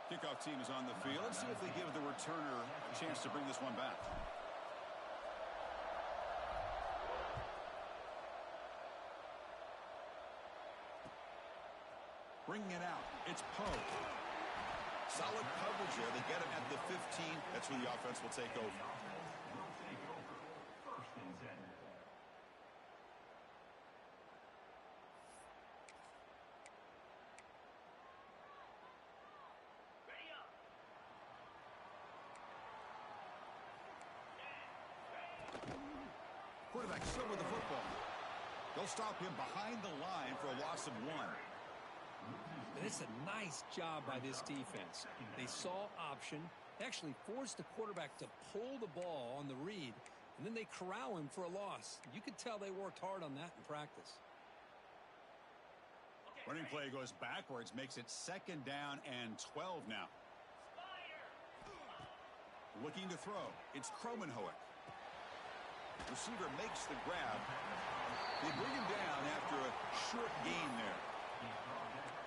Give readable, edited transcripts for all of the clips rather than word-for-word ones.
Kickoff team is on the field. Let's see if they give the returner a chance to bring this one back. Bringing it out. It's Poe. Solid coverage there. They get him at the 15. That's where the offense will take over. First and 10. Quarterback still with the football. They'll stop him behind the line for a loss of 1. And it's a nice job by this defense. They saw option, actually forced the quarterback to pull the ball on the read, and then they corral him for a loss. You could tell they worked hard on that in practice. Running play goes backwards, makes it 2nd down and 12 now. Looking to throw. It's Kromenhoek. Receiver makes the grab. They bring him down after a short gain there.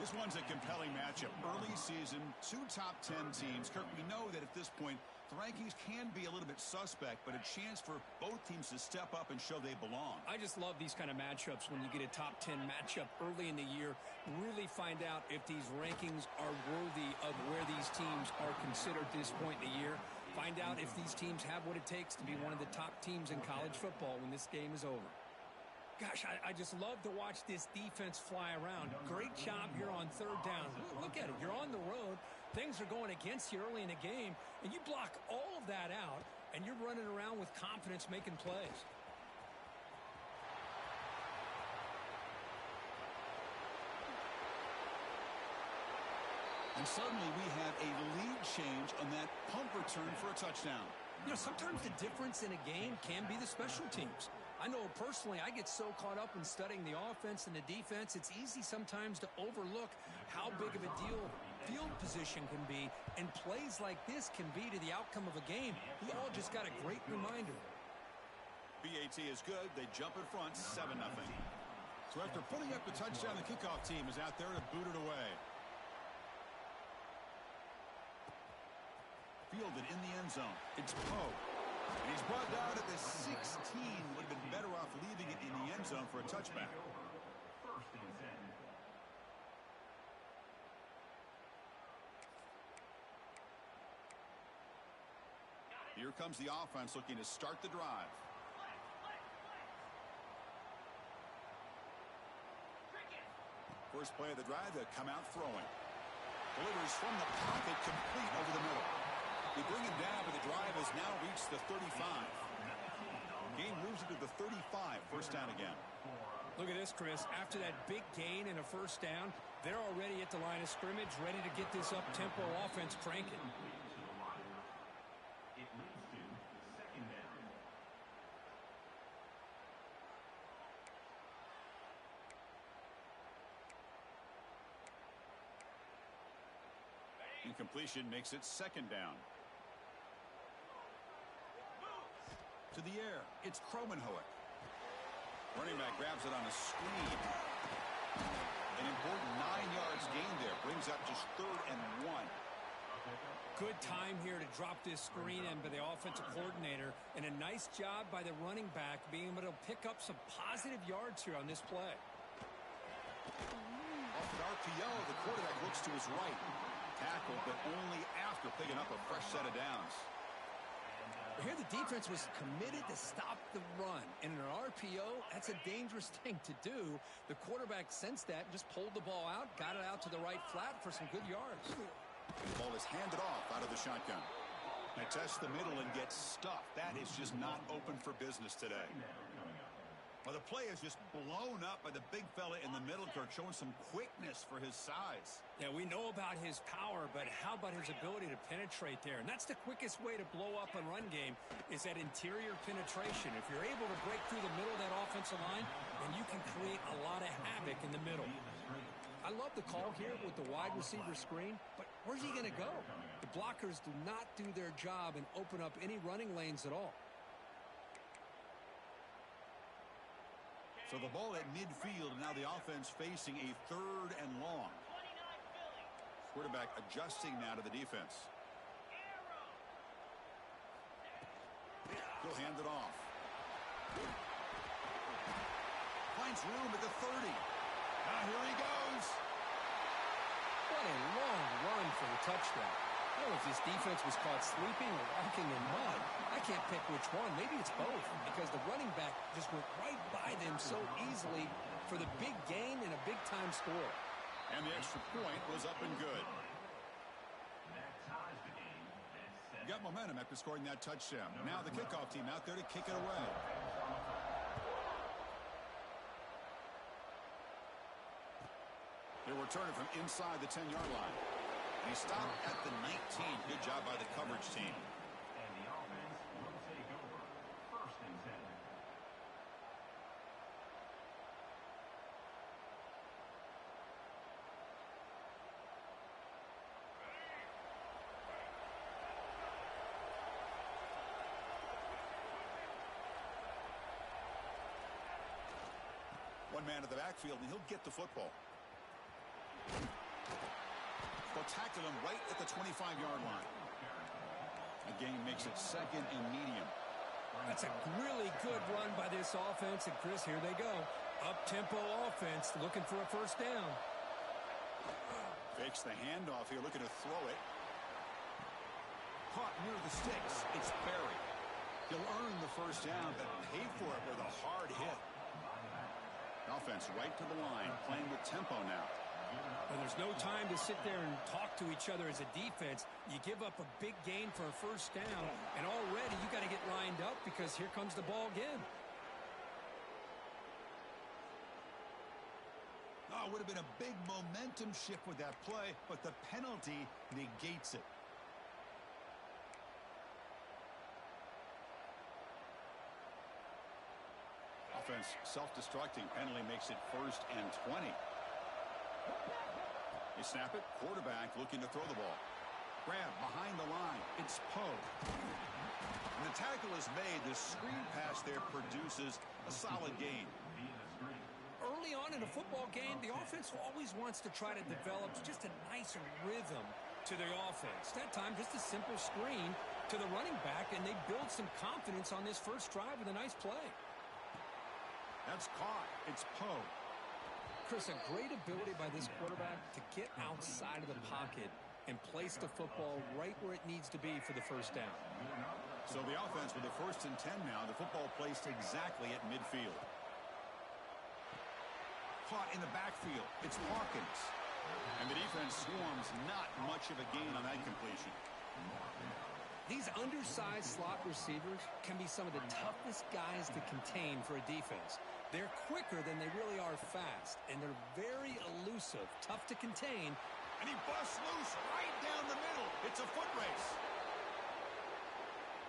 This one's a compelling matchup. Early season, 2 top 10 teams. Kirk, we know that at this point, the rankings can be a little bit suspect, but a chance for both teams to step up and show they belong. I just love these kind of matchups when you get a top 10 matchup early in the year. Really find out if these rankings are worthy of where these teams are considered at this point in the year. Find out if these teams have what it takes to be one of the top teams in college football when this game is over. Gosh, I just love to watch this defense fly around. Great job here on 3rd down. Look at it. You're on the road. Things are going against you early in the game, and you block all of that out, and you're running around with confidence making plays. And suddenly we have a lead change on that punt return for a touchdown. You know, sometimes the difference in a game can be the special teams. I know personally I get so caught up in studying the offense and the defense, it's easy sometimes to overlook how big of a deal field position can be, and plays like this can be to the outcome of a game. We all just got a great reminder. BAT is good. They jump in front, 7-0. So after putting up the touchdown, the kickoff team is out there to boot it away. Fielded in the end zone. It's Poe. And he's brought down at the 16. Would have been better off leaving it in the end zone for a touchback. First and 10. Here comes the offense looking to start the drive. First play of the drive, they come out throwing. Delivers from the pocket, complete over the middle. They bring him down, but the drive has now reached the 35. Game moves into the 35, 1st down again. Look at this, Chris. After that big gain and a 1st down, they're already at the line of scrimmage, ready to get this up-tempo offense cranking. It leads to 2nd down. Incompletion makes it 2nd down. To the air, it's Kromenhoek. Running back grabs it on a screen. An important 9 yards gain there. Brings up just 3rd and 1. Good time here to drop this screen in by the offensive coordinator, and a nice job by the running back being able to pick up some positive yards here on this play. Off an RPO, the quarterback looks to his right. Tackled, but only after picking up a fresh set of downs. Here the defense was committed to stop the run. And in an RPO, that's a dangerous thing to do. The quarterback sensed that and just pulled the ball out, got it out to the right flat for some good yards. The ball is handed off out of the shotgun. They test the middle and get stuffed. That is just not open for business today. Well, the play is just blown up by the big fella in the middle, Kirk, showing some quickness for his size. Yeah, we know about his power, but how about his ability to penetrate there? And that's the quickest way to blow up a run game, is that interior penetration. If you're able to break through the middle of that offensive line, then you can create a lot of havoc in the middle. I love the call here with the wide receiver screen, but where's he going to go? The blockers do not do their job and open up any running lanes at all. So the ball at midfield, and now the offense facing a 3rd and long. Quarterback adjusting now to the defense. He'll hand it off. Finds room at the 30. Now here he goes. What a long run for the touchdown. I don't know if this defense was caught sleeping or walking in mud. I can't pick which one. Maybe it's both, because the running back just went right by them so easily for the big gain and a big-time score. And the extra point was up and good. Got momentum after scoring that touchdown. Now the kickoff team out there to kick it away. They'll return it from inside the 10-yard line. And he stopped at the 19. Good job by the coverage team. And the offense will take over. First and 10. One man at the backfield, and he'll get the football. They'll tackle him right at the 25-yard line. A gain makes it second and medium. That's a really good run by this offense. And, Chris, here they go. Up-tempo offense looking for a first down. Fakes the handoff here, looking to throw it. Caught near the sticks. It's Berry. He'll earn the first down, but pay for it with a hard hit. Offense right to the line, playing with tempo now. Well, there's no time to sit there and talk to each other as a defense. You give up a big gain for a first down, and already you got to get lined up because here comes the ball again. Oh, it would have been a big momentum shift with that play, but the penalty negates it. Offense self-destructing. Penalty makes it first and 20. They snap it. Quarterback looking to throw the ball. Grab behind the line. It's Poe. And the tackle is made. The screen pass there produces a solid gain. Early on in a football game, the offense always wants to try to develop just a nicer rhythm to their offense. That time, just a simple screen to the running back, and they build some confidence on this first drive with a nice play. That's caught. It's Poe. Chris, a great ability by this quarterback to get outside of the pocket and place the football right where it needs to be for the first down. So the offense with the first and 10 now. The football placed exactly at midfield. Caught in the backfield. It's Hawkins. And the defense swarms. Not much of a gain on that completion. These undersized slot receivers can be some of the toughest guys to contain for a defense. They're quicker than they really are fast, and they're very elusive, tough to contain. And he busts loose right down the middle. It's a foot race.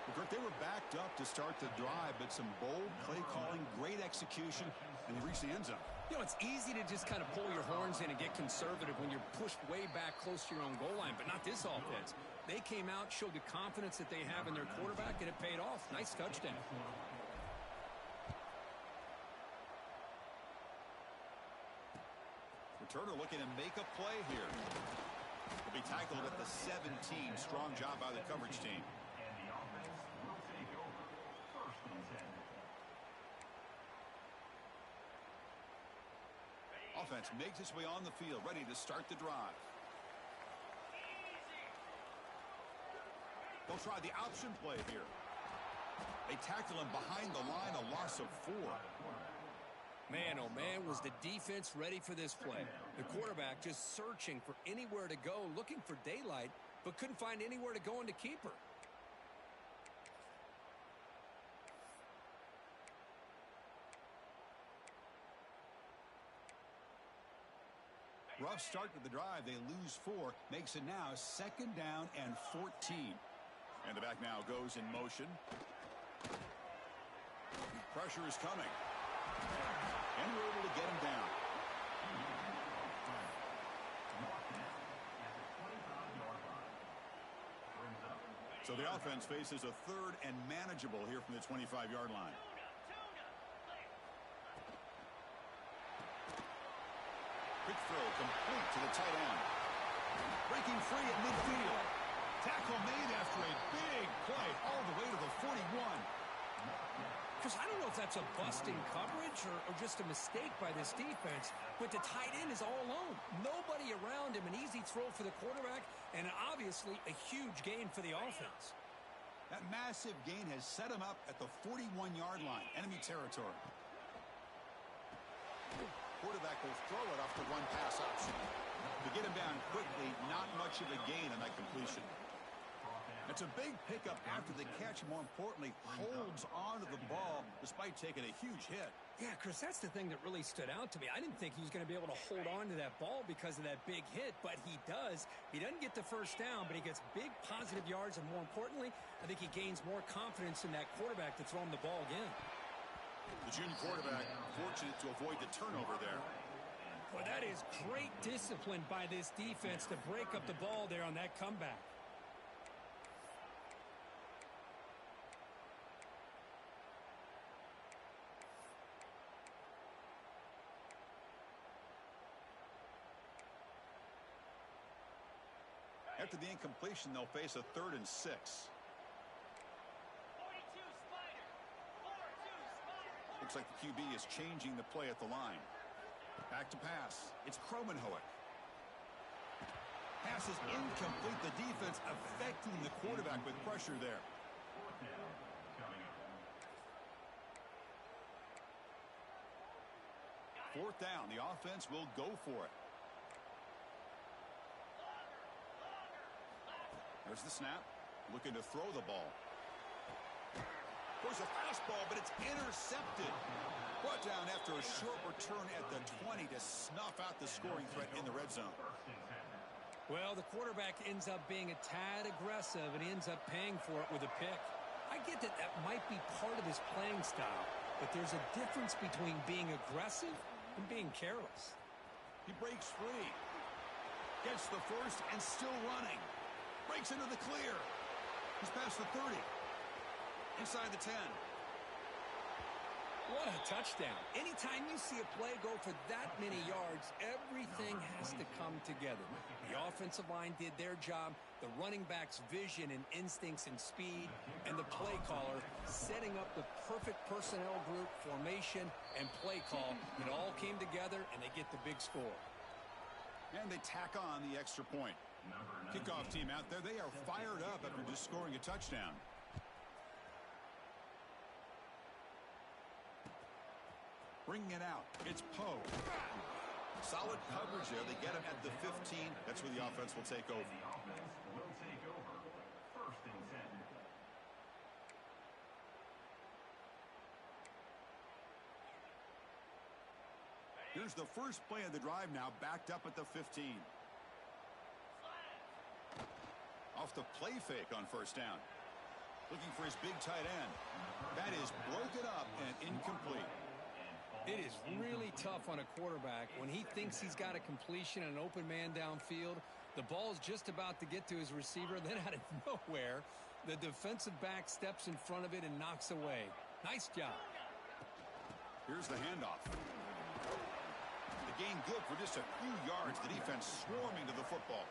Well, they were backed up to start the drive, but some bold play calling, great execution, and they reached the end zone. You know, it's easy to just kind of pull your horns in and get conservative when you're pushed way back close to your own goal line, but not this offense. They came out, showed the confidence that they have in their quarterback, and it paid off. Nice touchdown. Returner looking to make a play here. Will be tackled at the 17. Strong job by the coverage team. And the offense will take over. First and 10. Offense makes its way on the field, ready to start the drive. They'll try the option play here. They tackle him behind the line, a loss of 4. Man, oh man, was the defense ready for this play. The quarterback just searching for anywhere to go, looking for daylight, but couldn't find anywhere to go into keeper. Rough start to the drive. They lose 4. Makes it now second down and 14. And the back now goes in motion. Pressure is coming. And we're able to get him down. So the offense faces a third and manageable here from the 25-yard line. Quick throw complete to the tight end. breaking free at midfield. Tackle made after a big play all the way to the 41. Because I don't know if that's a busting coverage or just a mistake by this defense, but the tight end is all alone. Nobody around him, an easy throw for the quarterback, and obviously a huge gain for the offense. That massive gain has set him up at the 41-yard line, enemy territory. Quarterback will throw it off the one pass option. To get him down quickly, not much of a gain on that completion. It's a big pickup after the catch, more importantly, holds on to the ball despite taking a huge hit. Yeah, Chris, that's the thing that really stood out to me. I didn't think he was going to be able to hold on to that ball because of that big hit, but he does. He doesn't get the first down, but he gets big positive yards, and more importantly, I think he gains more confidence in that quarterback to throw him the ball again. The junior quarterback fortunate to avoid the turnover there. Well, that is great discipline by this defense to break up the ball there on that comeback. After the incompletion, they'll face a 3rd and 6. Looks like the QB is changing the play at the line. Back to pass. It's Cromenhoek. Pass is incomplete. The defense affecting the quarterback with pressure there. Fourth down. The offense will go for it. There's the snap. Looking to throw the ball. There's a fastball, but it's intercepted. Brought down after a short return at the 20 to snuff out the scoring threat in the red zone. Well, the quarterback ends up being a tad aggressive, and he ends up paying for it with a pick. I get that that might be part of his playing style, but there's a difference between being aggressive and being careless. He breaks free. Gets the first and still running. Breaks into the clear. He's past the 30. Inside the 10. What a touchdown. Anytime you see a play go for that many yards, everything has to come together. The offensive line did their job, the running back's vision and instincts and speed, and the play caller setting up the perfect personnel group, formation, and play call. It all came together, and they get the big score. And they tack on the extra point. Kickoff team out there, they are fired up after just scoring a touchdown. Bringing it out, it's Poe. Solid coverage there. They get him at the 15. That's where the offense will take over. First and 10. Here's the first play of the drive now, backed up at the 15. Off the play fake on first down. Looking for his big tight end. That is broken up and incomplete. It is really tough on a quarterback when he thinks he's got a completion and an open man downfield. The ball's just about to get to his receiver. Then out of nowhere, the defensive back steps in front of it and knocks away. Nice job. Here's the handoff. The gain good for just a few yards. The defense swarming to the football.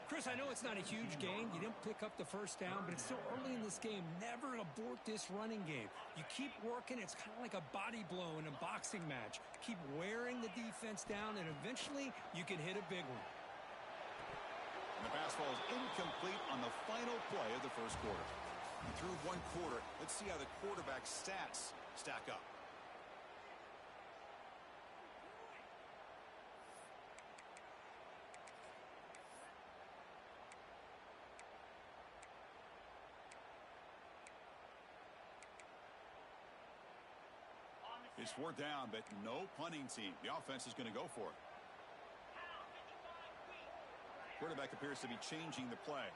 Chris, I know it's not a huge gain. You didn't pick up the first down, but it's still early in this game. Never abort this running game. You keep working. It's kind of like a body blow in a boxing match. Keep wearing the defense down, and eventually you can hit a big one. And the pass ball is incomplete on the final play of the first quarter. Through one quarter, let's see how the quarterback's stats stack up. It's fourth down, but no punting team. The offense is going to go for it. Quarterback appears to be changing the play.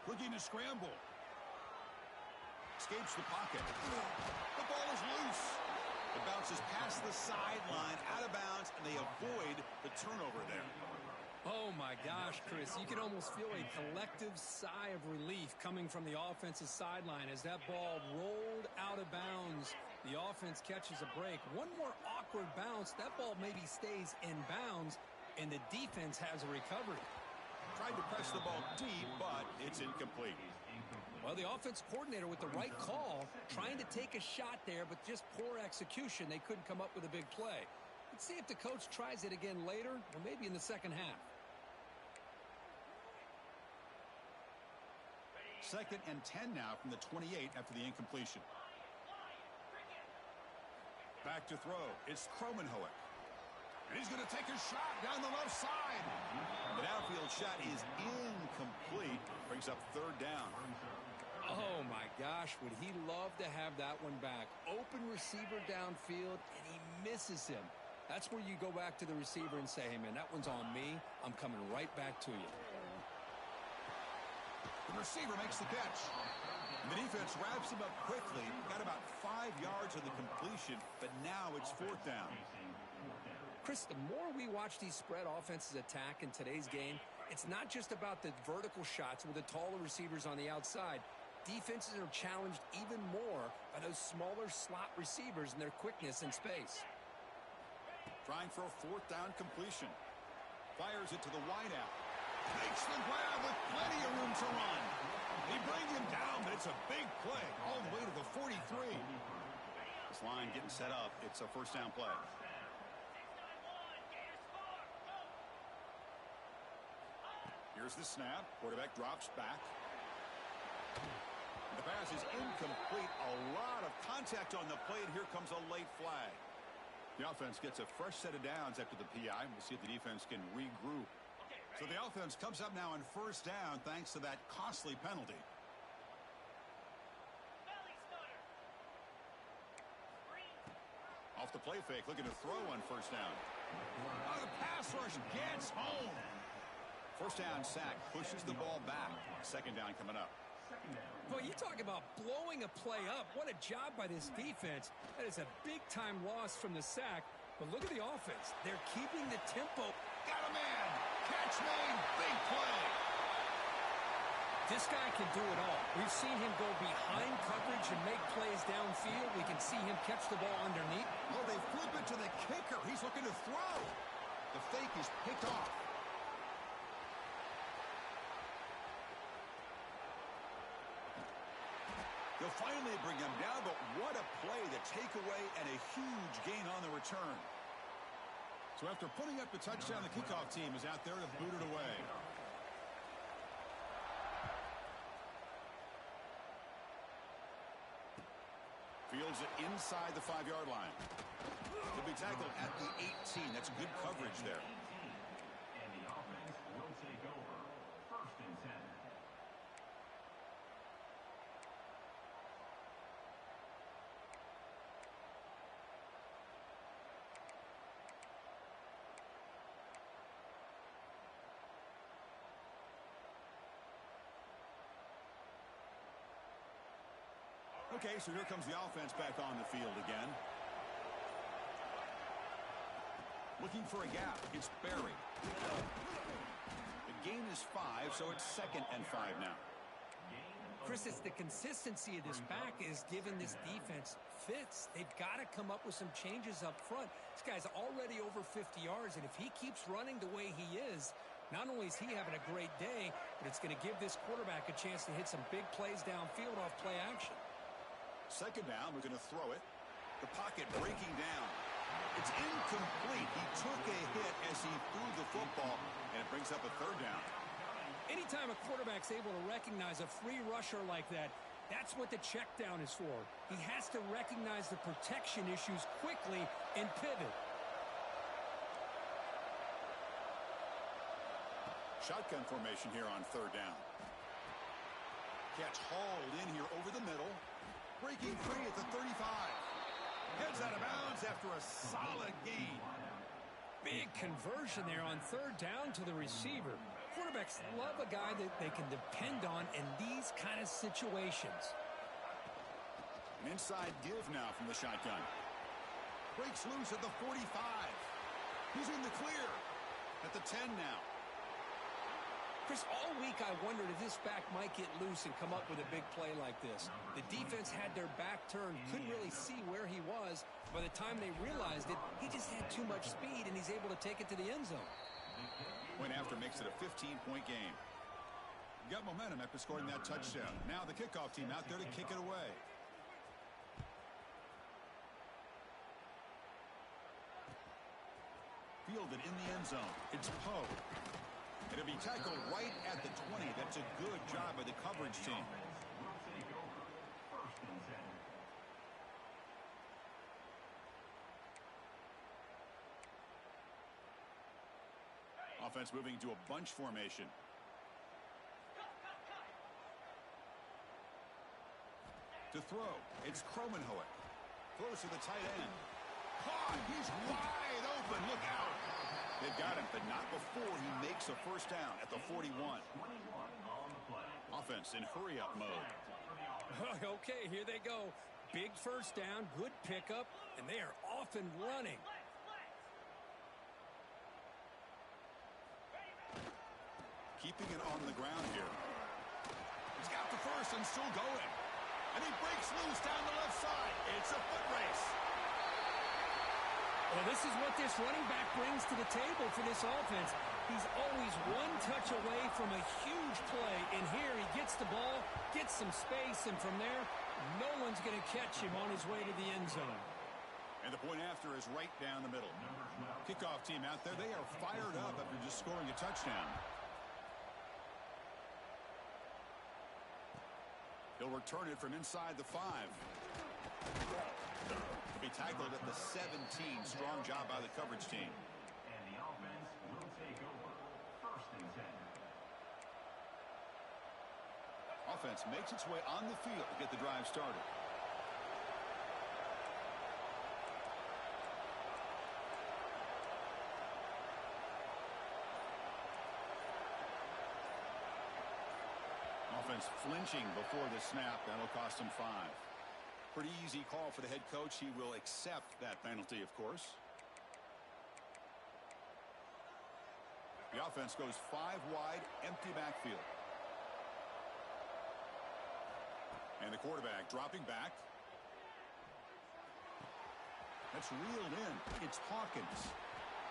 Looking to scramble. Escapes the pocket. The ball is loose. It bounces past the sideline, out of bounds, and they avoid the turnover there. Oh, my gosh, Chris. You can almost feel a collective sigh of relief coming from the offensive sideline as that ball rolled out of bounds. The offense catches a break. One more awkward bounce. That ball maybe stays in bounds, and the defense has a recovery. Tried to press the ball deep, but it's incomplete. Well, the offense coordinator with the right call, trying to take a shot there, but just poor execution. They couldn't come up with a big play. Let's see if the coach tries it again later, or maybe in the second half. 2nd and 10 now from the 28 after the incompletion. Back to throw. It's Cromenhoek. And he's going to take a shot down the left side. The downfield shot is incomplete. Brings up 3rd down. Oh, my gosh. Would he love to have that one back? Open receiver downfield, and he misses him. That's where you go back to the receiver and say, hey, man, that one's on me. I'm coming right back to you. The receiver makes the catch. And the defense wraps him up quickly. Got about 5 yards of the completion, but now it's 4th down. Chris, the more we watch these spread offenses attack in today's game, it's not just about the vertical shots with the taller receivers on the outside. Defenses are challenged even more by those smaller slot receivers and their quickness in space. Trying for a 4th down completion. Fires it to the wideout. Makes the grab with plenty of room to run. They bring him down, but it's a big play all the way to the 43. This line getting set up. It's a 1st down play. Here's the snap. Quarterback drops back. The pass is incomplete. A lot of contact on the play, and here comes a late flag. The offense gets a fresh set of downs after the PI. We'll see if the defense can regroup. So the offense comes up now on 1st down thanks to that costly penalty. Off the play fake, looking to throw on 1st down. Oh, the pass rush gets home. 1st down sack, pushes the ball back. 2nd down coming up. Boy, you talk about blowing a play up. What a job by this defense. That is a big-time loss from the sack. But look at the offense. They're keeping the tempo. Got a man. Catch made. Big play. This guy can do it all. We've seen him go behind coverage and make plays downfield. We can see him catch the ball underneath. Oh, they flip it to the kicker. He's looking to throw. The fake is picked off. They'll finally bring him down, but what a play, the takeaway, and a huge gain on the return. So after putting up the touchdown, the kickoff team is out there to boot it away. Fields it inside the 5-yard line. He'll be tackled at the 18. That's good coverage there. And the offense will take over. 1st and 10. Okay, so here comes the offense back on the field again. Looking for a gap. It's Barry. The gain is 5, so it's 2nd and 5 now. Chris, it's the consistency of this back is giving this defense fits. They've got to come up with some changes up front. This guy's already over 50 yards, and if he keeps running the way he is, not only is he having a great day, but it's going to give this quarterback a chance to hit some big plays downfield off play action. 2nd down, we're going to throw it. The pocket breaking down. It's incomplete. He took a hit as he threw the football, and it brings up a 3rd down. Anytime a quarterback's able to recognize a free rusher like that, that's what the check down is for. He has to recognize the protection issues quickly and pivot. Shotgun formation here on 3rd down. Catch hauled in here over the middle. Breaking free at the 35. Heads out of bounds after a solid gain. Big conversion there on 3rd down to the receiver. Quarterbacks love a guy that they can depend on in these kind of situations. An inside give now from the shotgun. Breaks loose at the 45. He's in the clear at the 10 now. Chris, all week I wondered if this back might get loose and come up with a big play like this. The defense had their back turned, couldn't really see where he was. By the time they realized it, he just had too much speed, and he's able to take it to the end zone. Point after makes it a 15-point game. Got momentum after scoring that touchdown. Now the kickoff team out there to kick it away. Fielded in the end zone. It's Poe. It'll be tackled right at the 20. That's a good job by the coverage team. Offense moving to a bunch formation. To throw, it's Cromenhoek. Throws to the tight end. Caught! He's wide open. Look out! They've got him, but not before he makes a first down at the 41. Offense in hurry-up mode. Okay, here they go. Big first down, good pickup, and they are off and running. Keeping it on the ground here. He's got the first and still going. And he breaks loose down the left side. It's a foot race. Well, this is what this running back brings to the table for this offense. He's always one touch away from a huge play. And here he gets the ball, gets some space, and from there, no one's going to catch him on his way to the end zone. And the point after is right down the middle. Kickoff team out there, they are fired up after just scoring a touchdown. He'll return it from inside the 5. He'll be tackled at the 17. Strong job by the coverage team. And the offense will take over. First and 10. Offense makes its way on the field to get the drive started. Offense flinching before the snap. That'll cost him 5. Pretty easy call for the head coach. He will accept that penalty, of course. The offense goes 5 wide, empty backfield. And the quarterback dropping back. That's reeled in. It's Hawkins.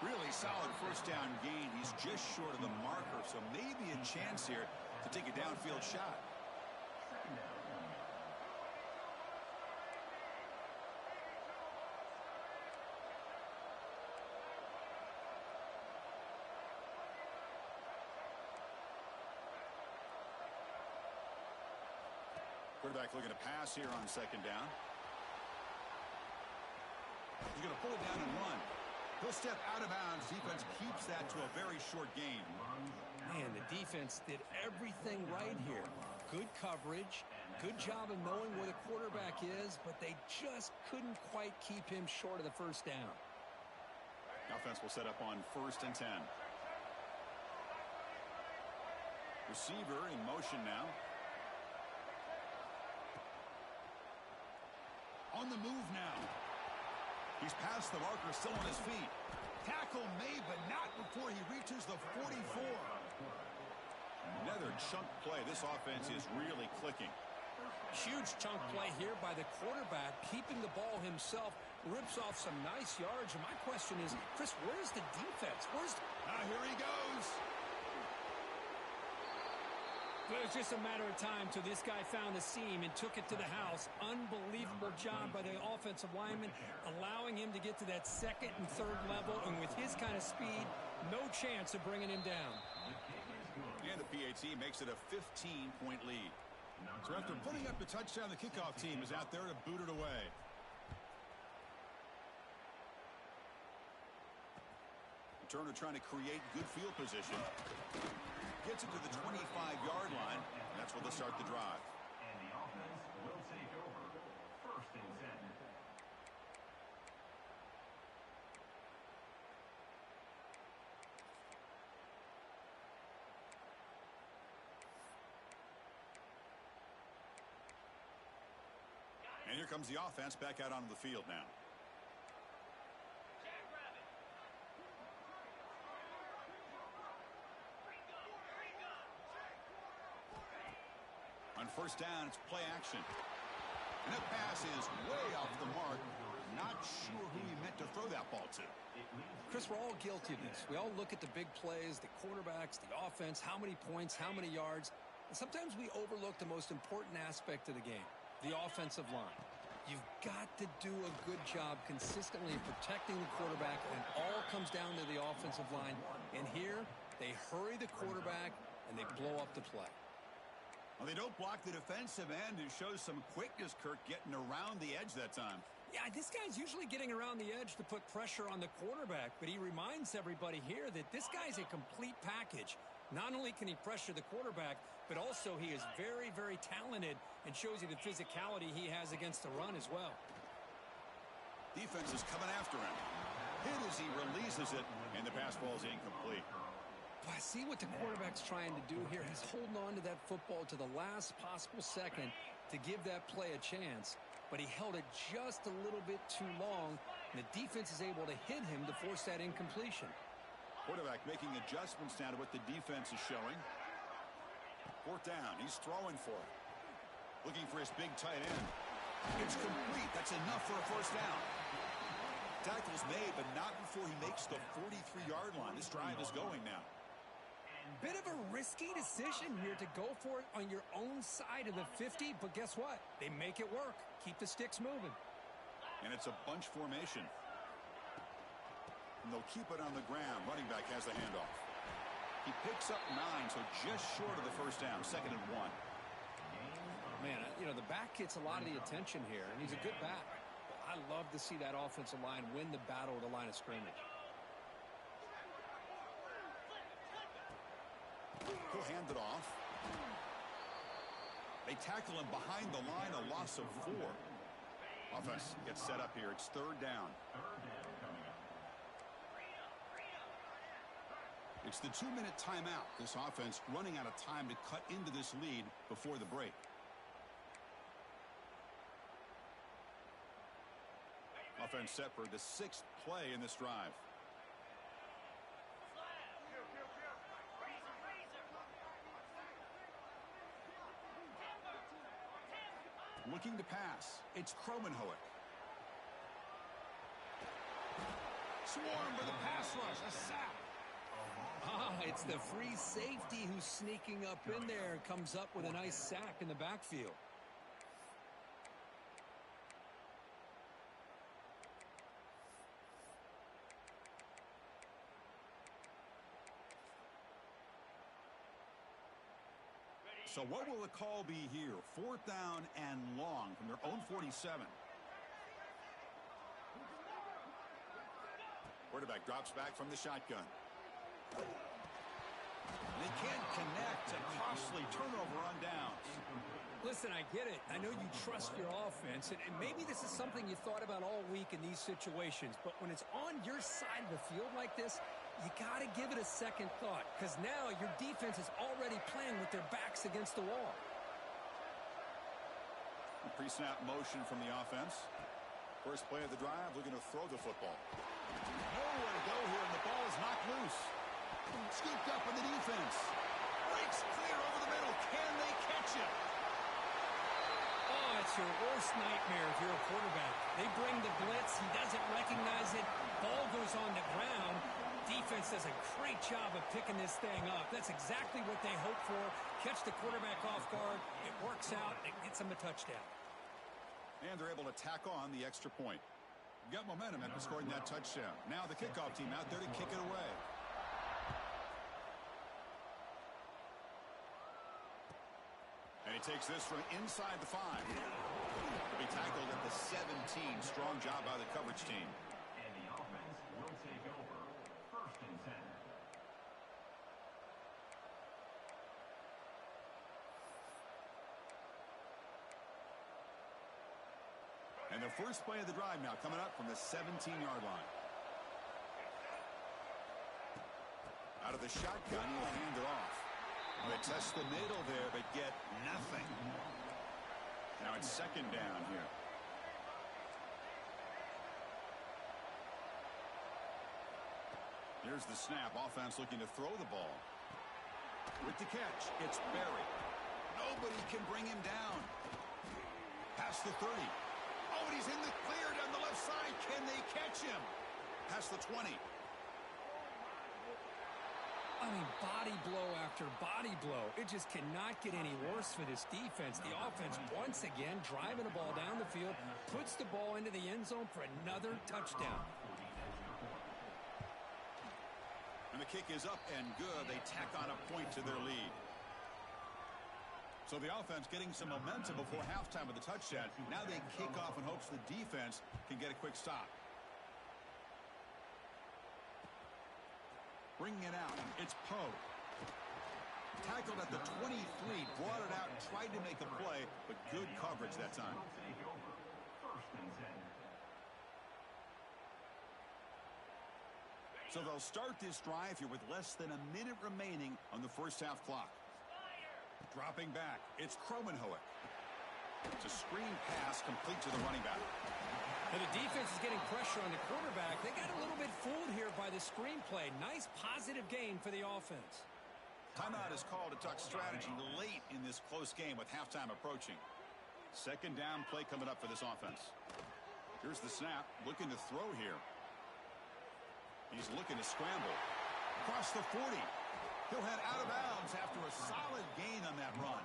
Really solid first down gain. He's just short of the marker, so maybe a chance here to take a downfield shot. Quarterback looking to pass here on second down. He's going to pull it down and run. He'll step out of bounds. Defense keeps that to a very short gain. Man, the defense did everything right here. Good coverage, good job of knowing where the quarterback is, but they just couldn't quite keep him short of the first down. The offense will set up on first and 10. Receiver in motion now. On the move now. He's past the marker, still on his feet. Tackle made, but not before he reaches the 44. Another chunk play. This offense is really clicking. Huge chunk play here by the quarterback, keeping the ball himself, rips off some nice yards. And my question is, Chris, where's the defense? Here he goes. It was just a matter of time till this guy found a seam and took it to the house. Unbelievable job by the offensive lineman, allowing him to get to that second and third level. And with his kind of speed, no chance of bringing him down. And the PAT makes it a 15-point lead. So after putting up the touchdown, the kickoff team is out there to boot it away. Turner trying to create good field position. Gets it to the 25-yard line. And that's where they'll start the drive. And the offense will take over. First and 10. And here comes the offense back out onto the field now. On first down, it's play action. And that pass is way off the mark. Not sure who he meant to throw that ball to. Chris, we're all guilty of this. We all look at the big plays, the quarterbacks, the offense, how many points, how many yards. And sometimes we overlook the most important aspect of the game, the offensive line. You've got to do a good job consistently protecting the quarterback, and it all comes down to the offensive line. And here, they hurry the quarterback, and they blow up the play. Well, they don't block the defensive end, who shows some quickness, Kirk, getting around the edge that time. Yeah, this guy's usually getting around the edge to put pressure on the quarterback, but he reminds everybody here that this guy's a complete package. Not only can he pressure the quarterback, but also he is very, very talented and shows you the physicality he has against the run as well. Defense is coming after him. Hit as he releases it, and the pass ball is incomplete. I see what the quarterback's trying to do here. He's holding on to that football to the last possible second to give that play a chance, but he held it just a little bit too long, and the defense is able to hit him to force that incompletion. Quarterback making adjustments now to what the defense is showing. Fourth down. He's throwing for it. Looking for his big tight end. It's complete. That's enough for a first down. Tackle's made, but not before he makes the 43-yard line. This drive is going now. Bit of a risky decision here to go for it on your own side of the 50, but guess what? They make it work. Keep the sticks moving. And it's a bunch formation. And they'll keep it on the ground. Running back has the handoff. He picks up 9, so just short of the first down. 2nd and 1. Man, you know, the back gets a lot of the attention here, and he's a good back. I love to see that offensive line win the battle at the line of scrimmage. He'll hand it off. They tackle him behind the line, a loss of 4. Offense gets set up here. It's 3rd down. It's the 2-minute timeout. This offense running out of time to cut into this lead before the break. Offense set for the 6th play in this drive. Looking to pass. It's Cromenhoek. Swarmed by the pass rush. A sack. It's the free safety who's sneaking up in there and comes up with a nice sack in the backfield. So what will the call be here? 4th down and long from their own 47. Quarterback drops back from the shotgun. They can't connect. A costly turnover on downs. Listen, I get it. I know you trust your offense, and maybe this is something you thought about all week in these situations, but when it's on your side of the field like this, you got to give it a second thought, because now your defense is already playing with their backs against the wall. Pre-snap motion from the offense. First play of the drive, looking to throw the football. Nowhere to go here, and the ball is knocked loose. Scooped up in the defense. Breaks clear over the middle. Can they catch it? Oh, it's your worst nightmare if you're a quarterback. They bring the blitz. He doesn't recognize it. Ball goes on the ground. Defense does a great job of picking this thing up. That's exactly what they hope for. Catch the quarterback off guard. It works out. It gets them a touchdown. And they're able to tack on the extra point. Got momentum after scoring that touchdown. Now the kickoff team out there to kick it away. And he takes this from inside the 5. He'll be tackled at the 17. Strong job by the coverage team. And the offense will take over. 1st and 10. And the first play of the drive now coming up from the 17-yard line. Out of the shotgun, he'll hand it off. They test the middle there, but get nothing. Now it's 2nd down here. Here's the snap. Offense looking to throw the ball. With the catch, it's Berry. Nobody can bring him down. Past the 30. Oh, and he's in the clear down the left side. Can they catch him? Past the 20. I mean, body blow after body blow. It just cannot get any worse for this defense. The offense, once again, driving the ball down the field, puts the ball into the end zone for another touchdown. And the kick is up and good. They tack on a point to their lead. So the offense getting some momentum before halftime with the touchdown. Now they kick off in hopes the defense can get a quick stop. Bringing it out. It's Poe. Tackled at the 23, brought it out, tried to make a play, but good coverage that time. So they'll start this drive here with less than a minute remaining on the first half clock. Dropping back, it's Kromenhoek. It's a screen pass complete to the running back. And the defense is getting pressure on the quarterback. They got a little bit fooled here by the screenplay. Nice positive gain for the offense. Timeout is called to talk strategy late in this close game with halftime approaching. Second down play coming up for this offense. Here's the snap, looking to throw here. He's looking to scramble. Across the 40. He'll head out of bounds after a solid gain on that run.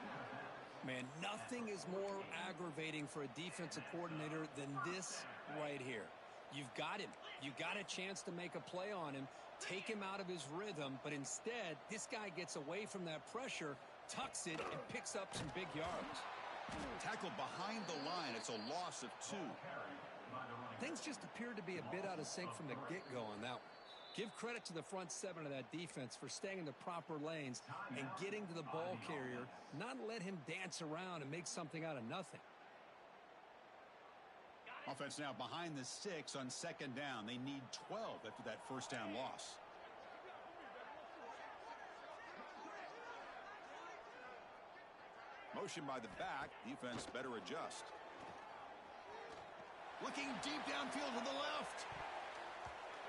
Man, nothing is more aggravating for a defensive coordinator than this right here. You've got him. You got a chance to make a play on him, take him out of his rhythm, but instead, this guy gets away from that pressure, tucks it, and picks up some big yards. Tackled behind the line. It's a loss of 2. Things just appear to be a bit out of sync from the get-go on that one. Give credit to the front 7 of that defense for staying in the proper lanes and getting to the ball carrier, not let him dance around and make something out of nothing. Offense now behind the 6 on second down. They need 12 after that first down loss. Motion by the back. Defense better adjust. Looking deep downfield to the left.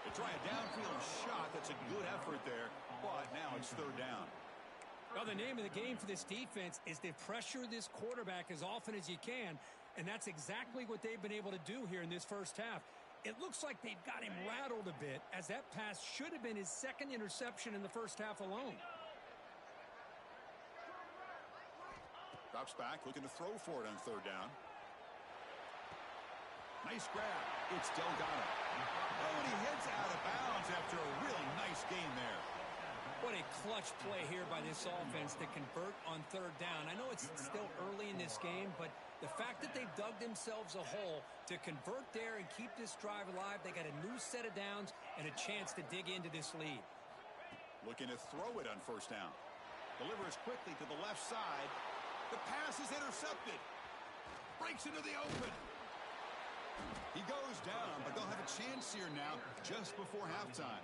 They try a downfield shot. That's a good effort there, but now it's third down. Well, the name of the game for this defense is to pressure this quarterback as often as you can, and that's exactly what they've been able to do here in this first half. It looks like they've got him rattled a bit, as that pass should have been his second interception in the first half alone. Drops back, looking to throw for it on third down. Nice grab. It's Delgado. Oh, and he heads out of bounds after a really nice gain there. What a clutch play here by this offense to convert on third down. I know it's still early in this game, but the fact that they've dug themselves a hole to convert there and keep this drive alive, they got a new set of downs and a chance to dig into this lead. Looking to throw it on first down. Delivers quickly to the left side. The pass is intercepted. Breaks into the open. He goes down, but they'll have a chance here now just before halftime.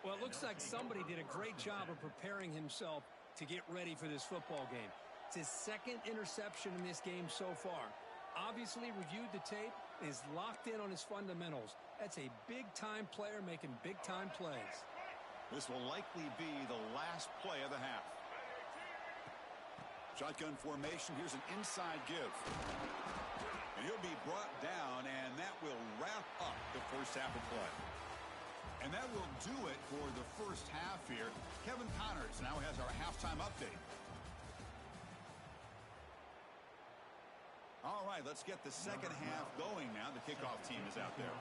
Well, it looks like somebody did a great job of preparing himself to get ready for this football game. It's his second interception in this game so far. Obviously reviewed the tape, is locked in on his fundamentals. That's a big-time player making big-time plays. This will likely be the last play of the half. Shotgun formation. Here's an inside give. And he'll be brought down, and that will wrap up the first half of play. And that will do it for the first half here. Kevin Connors now has our halftime update. All right, let's get the second half going now. The kickoff team is out there.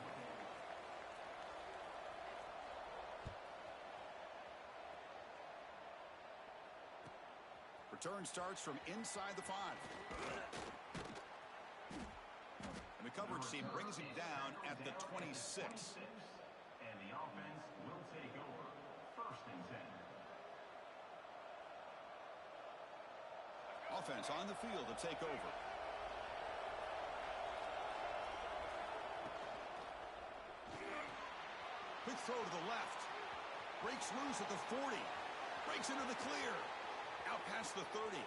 Return starts from inside the 5. And the coverage team brings him down at the 26. And the offense will take over. First and 10. Offense on the field to take over. Quick throw to the left. Breaks loose at the 40. Breaks into the clear. Out past the 30.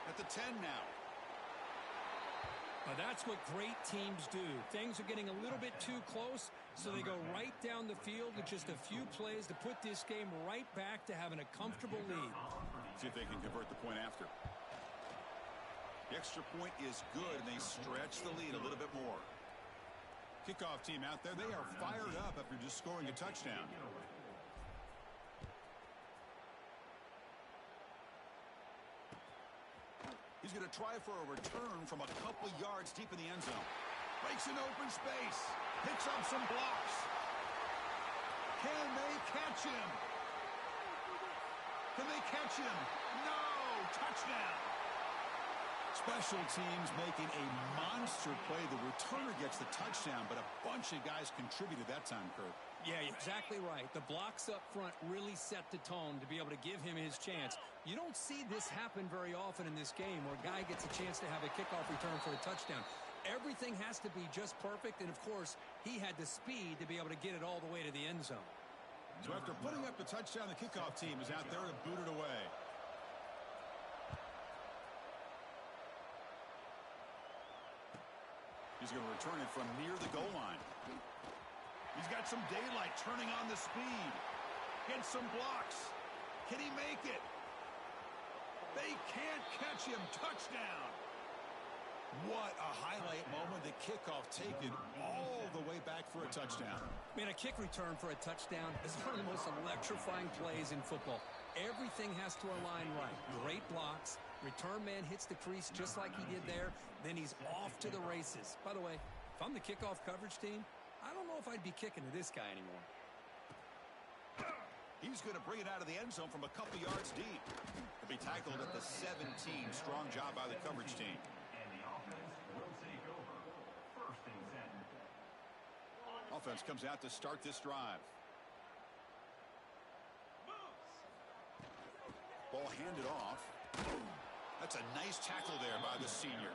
At the 10 now. Now that's what great teams do. Things are getting a little bit too close, so they go right down the field with just a few plays to put this game right back to having a comfortable lead. See if they can convert the point after. The extra point is good, and they stretch the lead a little bit more. Kickoff team out there, they are fired up after just scoring a touchdown. He's going to try for a return from a couple yards deep in the end zone. Breaks an open space. Picks up some blocks. Can they catch him? Can they catch him? No! Touchdown! Special teams making a monster play. The returner gets the touchdown, but a bunch of guys contributed that time, Kurt. Yeah, exactly right. The blocks up front really set the tone to be able to give him his chance. You don't see this happen very often in this game where a guy gets a chance to have a kickoff return for a touchdown. Everything has to be just perfect, and of course, he had the speed to be able to get it all the way to the end zone. So after putting up the touchdown, the kickoff team is out there to boot it away. He's going to return it from near the goal line. He's got some daylight turning on the speed. Gets some blocks. Can he make it? They can't catch him. Touchdown. What a highlight moment. The kickoff taken all the way back for a touchdown. Man, a kick return for a touchdown is one of the most electrifying plays in football. Everything has to align right. Great blocks. Return man hits the crease just like he did there. Then he's off to the races. By the way, if I'm the kickoff coverage team, I don't know if I'd be kicking to this guy anymore. He's going to bring it out of the end zone from a couple yards deep. He'll be tackled at the 17. Strong job by the coverage team. And the offense will take over. First and 10. Offense comes out to start this drive. Ball handed off. That's a nice tackle there by the senior.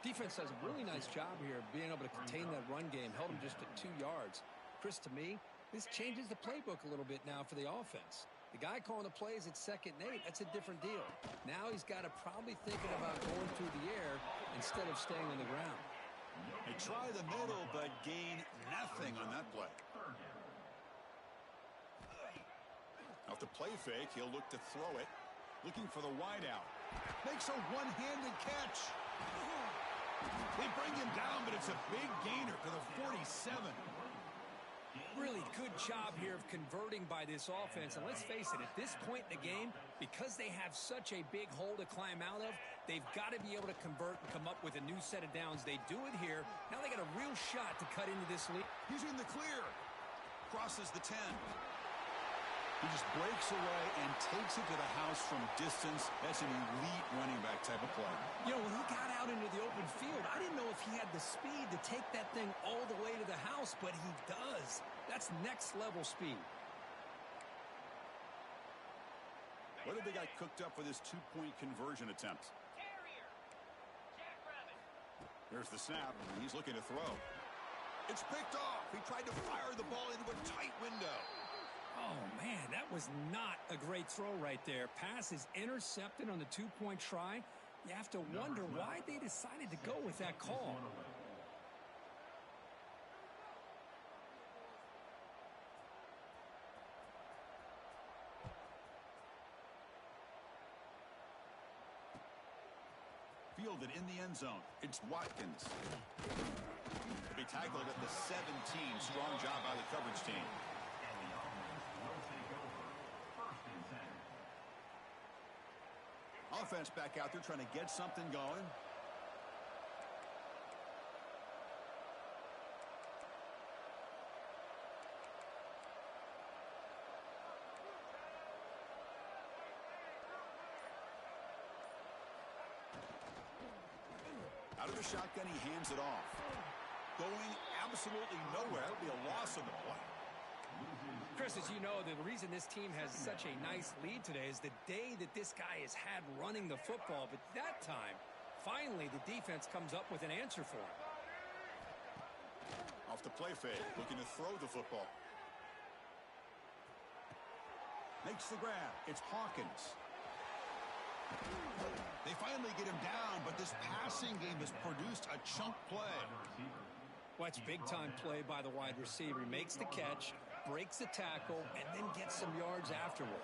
Defense does a really nice job here of being able to contain that run game. Held him just at 2 yards. Chris, to me, this changes the playbook a little bit now for the offense. The guy calling the plays at 2nd and 8, that's a different deal. Now he's got to probably thinking about going through the air instead of staying on the ground. They try the middle, but gain nothing on that play. Off the play fake, he'll look to throw it. Looking for the wideout. Makes a one-handed catch. They bring him down, but it's a big gainer to the 47. Really good job here of converting by this offense. And let's face it, at this point in the game, because they have such a big hole to climb out of, they've got to be able to convert and come up with a new set of downs. They do it here. Now they got a real shot to cut into this lead. He's in the clear. Crosses the 10. He just breaks away and takes it to the house from distance. That's an elite running back type of play. You know, when he got out into the open field, I didn't know if he had the speed to take that thing all the way to the house, but he does. That's next level speed. What did they got cooked up for this 2-point conversion attempt? Here's the snap. He's looking to throw. It's picked off. He tried to fire the ball into a tight window. Oh, man, that was not a great throw right there. Pass is intercepted on the 2-point try. You have to wonder why they decided to go with that call. Fielded in the end zone. It's Watkins. To be tackled at the 17. Strong job by the coverage team. Offense back out there trying to get something going. Out of the shotgun, he hands it off. Going absolutely nowhere. That would be a loss on the play. Chris, as you know, the reason this team has such a nice lead today is the day that this guy has had running the football. But that time, finally, the defense comes up with an answer for him. Off the play fake, looking to throw the football. Makes the grab. It's Hawkins. They finally get him down, but this passing game has produced a chunk play. Well, it's big-time play by the wide receiver. He makes the catch, breaks the tackle, and then gets some yards afterward.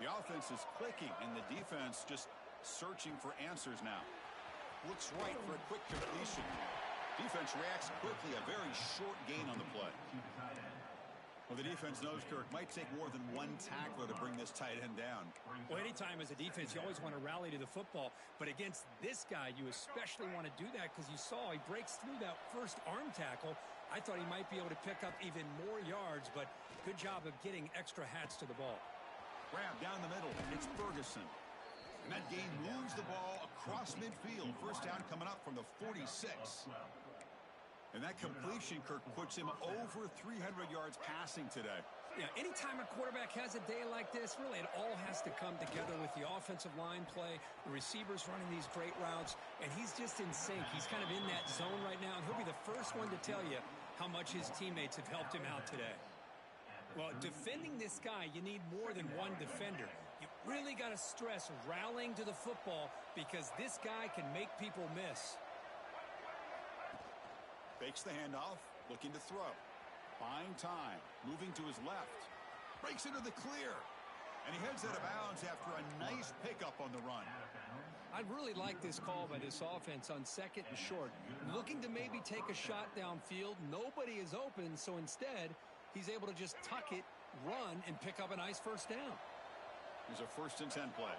The offense is clicking, and the defense just searching for answers now. Looks right for a quick completion. Defense reacts quickly. A very short gain on the play. Well, the defense knows, Kirk, might take more than one tackler to bring this tight end down. Well, anytime as a defense, you always want to rally to the football. But against this guy, you especially want to do that because you saw he breaks through that first arm tackle. I thought he might be able to pick up even more yards, but good job of getting extra hats to the ball. Grab down the middle. It's Ferguson. And that gain moves the ball across midfield. First down coming up from the 46. And that completion, Kirk, puts him over 300 yards passing today. Yeah, anytime a quarterback has a day like this, really it all has to come together with the offensive line play, the receivers running these great routes, and he's just in sync. He's kind of in that zone right now, and he'll be the first one to tell you how much his teammates have helped him out today. Well, defending this guy, you need more than one defender. You really got to stress rallying to the football because this guy can make people miss. Fakes the handoff, looking to throw. Buying time, moving to his left. Breaks into the clear. And he heads out of bounds after a nice pickup on the run. I really like this call by this offense on second and short. Looking to maybe take a shot downfield. Nobody is open, so instead, he's able to just tuck it, run, and pick up a nice first down. Here's a 1st and 10 play.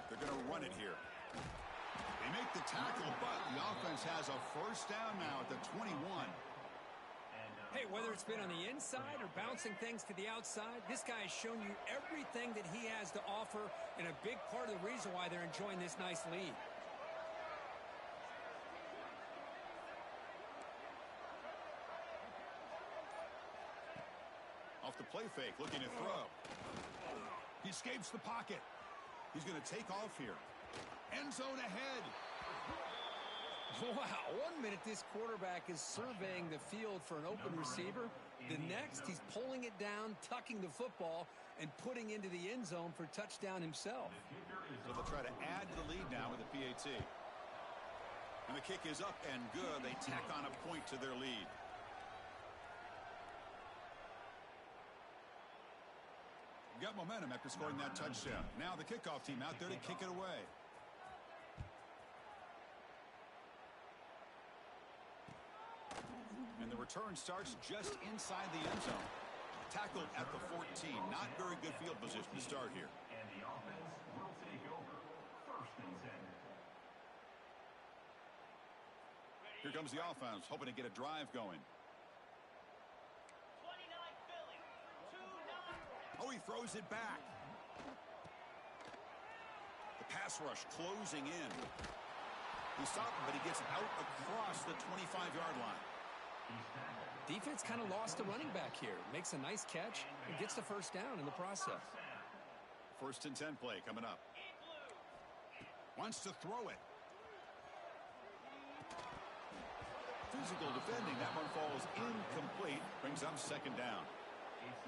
They're going to run it here. They make the tackle, but the offense has a first down now at the 21. Hey, whether it's been on the inside or bouncing things to the outside, this guy has shown you everything that he has to offer and a big part of the reason why they're enjoying this nice lead. Off the play fake, looking to throw. He escapes the pocket. He's going to take off here. End zone ahead. Wow, 1 minute this quarterback is surveying the field for an open receiver. The next, he's pulling it down, tucking the football, and putting into the end zone for touchdown himself. So they'll try to add to the lead now with the PAT. And the kick is up and good. They tack on a point to their lead. Got momentum after scoring that touchdown. Now the kickoff team out there to kick it away. And the return starts just inside the end zone. Tackled at the 14. Not very good field position to start here. And the offense will take over. 1st and 10. Here comes the offense, hoping to get a drive going. Oh, he throws it back. The pass rush closing in. He stopped him, but he gets out across the 25-yard line. Defense kind of lost a running back here. Makes a nice catch and gets the first down in the process. 1st and 10 play coming up. Wants to throw it. Physical defending. That one falls incomplete. Brings up 2nd down.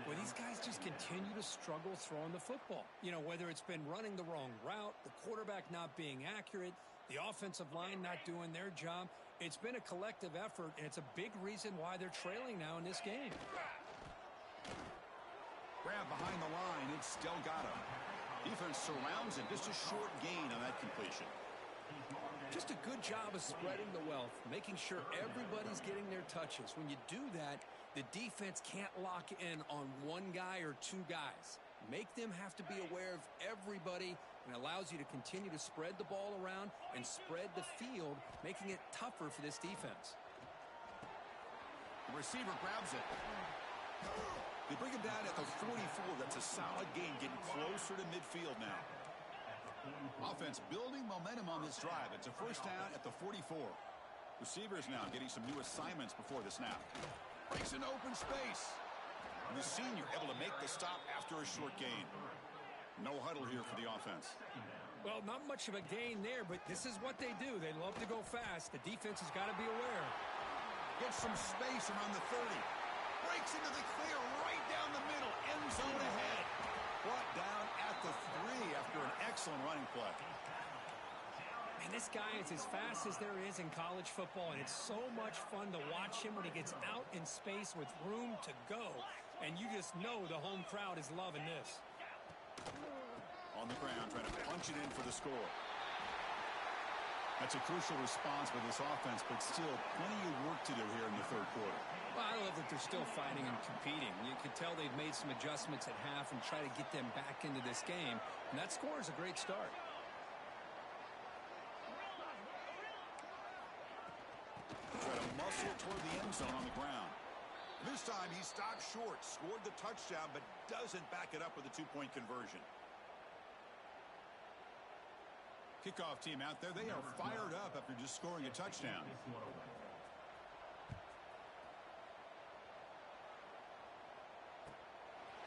Well, these guys just continue to struggle throwing the football. You know, whether it's been running the wrong route, the quarterback not being accurate, the offensive line not doing their job. It's been a collective effort, and it's a big reason why they're trailing now in this game. Grab behind the line. It's Delgado. Defense surrounds him. Just a short gain on that completion. Just a good job of spreading the wealth, making sure everybody's getting their touches. When you do that, the defense can't lock in on one guy or two guys. Make them have to be aware of everybody, and allows you to continue to spread the ball around and spread the field, making it tougher for this defense. The receiver grabs it. They bring him down at the 44. That's a solid gain, getting closer to midfield now. Offense building momentum on this drive. It's a first down at the 44. Receivers now getting some new assignments before the snap. Breaks into open space. And the senior able to make the stop after a short gain. No huddle here for the offense. Well, not much of a gain there, but this is what they do. They love to go fast. The defense has got to be aware. Gets some space around the 30. Breaks into the clear right down the middle. End zone ahead. Brought down at the 3 after an excellent running play. And this guy is as fast as there is in college football, and it's so much fun to watch him when he gets out in space with room to go. And you just know the home crowd is loving this. On on the ground, trying to punch it in for the score. That's a crucial response for this offense, but still plenty of work to do here in the third quarter. Well, I love that they're still fighting and competing. You can tell they've made some adjustments at half and try to get them back into this game. And that score is a great start. Try to muscle toward the end zone on the ground. This time he stopped short, scored the touchdown, but doesn't back it up with a two-point conversion. Kickoff team out there, they are fired up after just scoring a touchdown.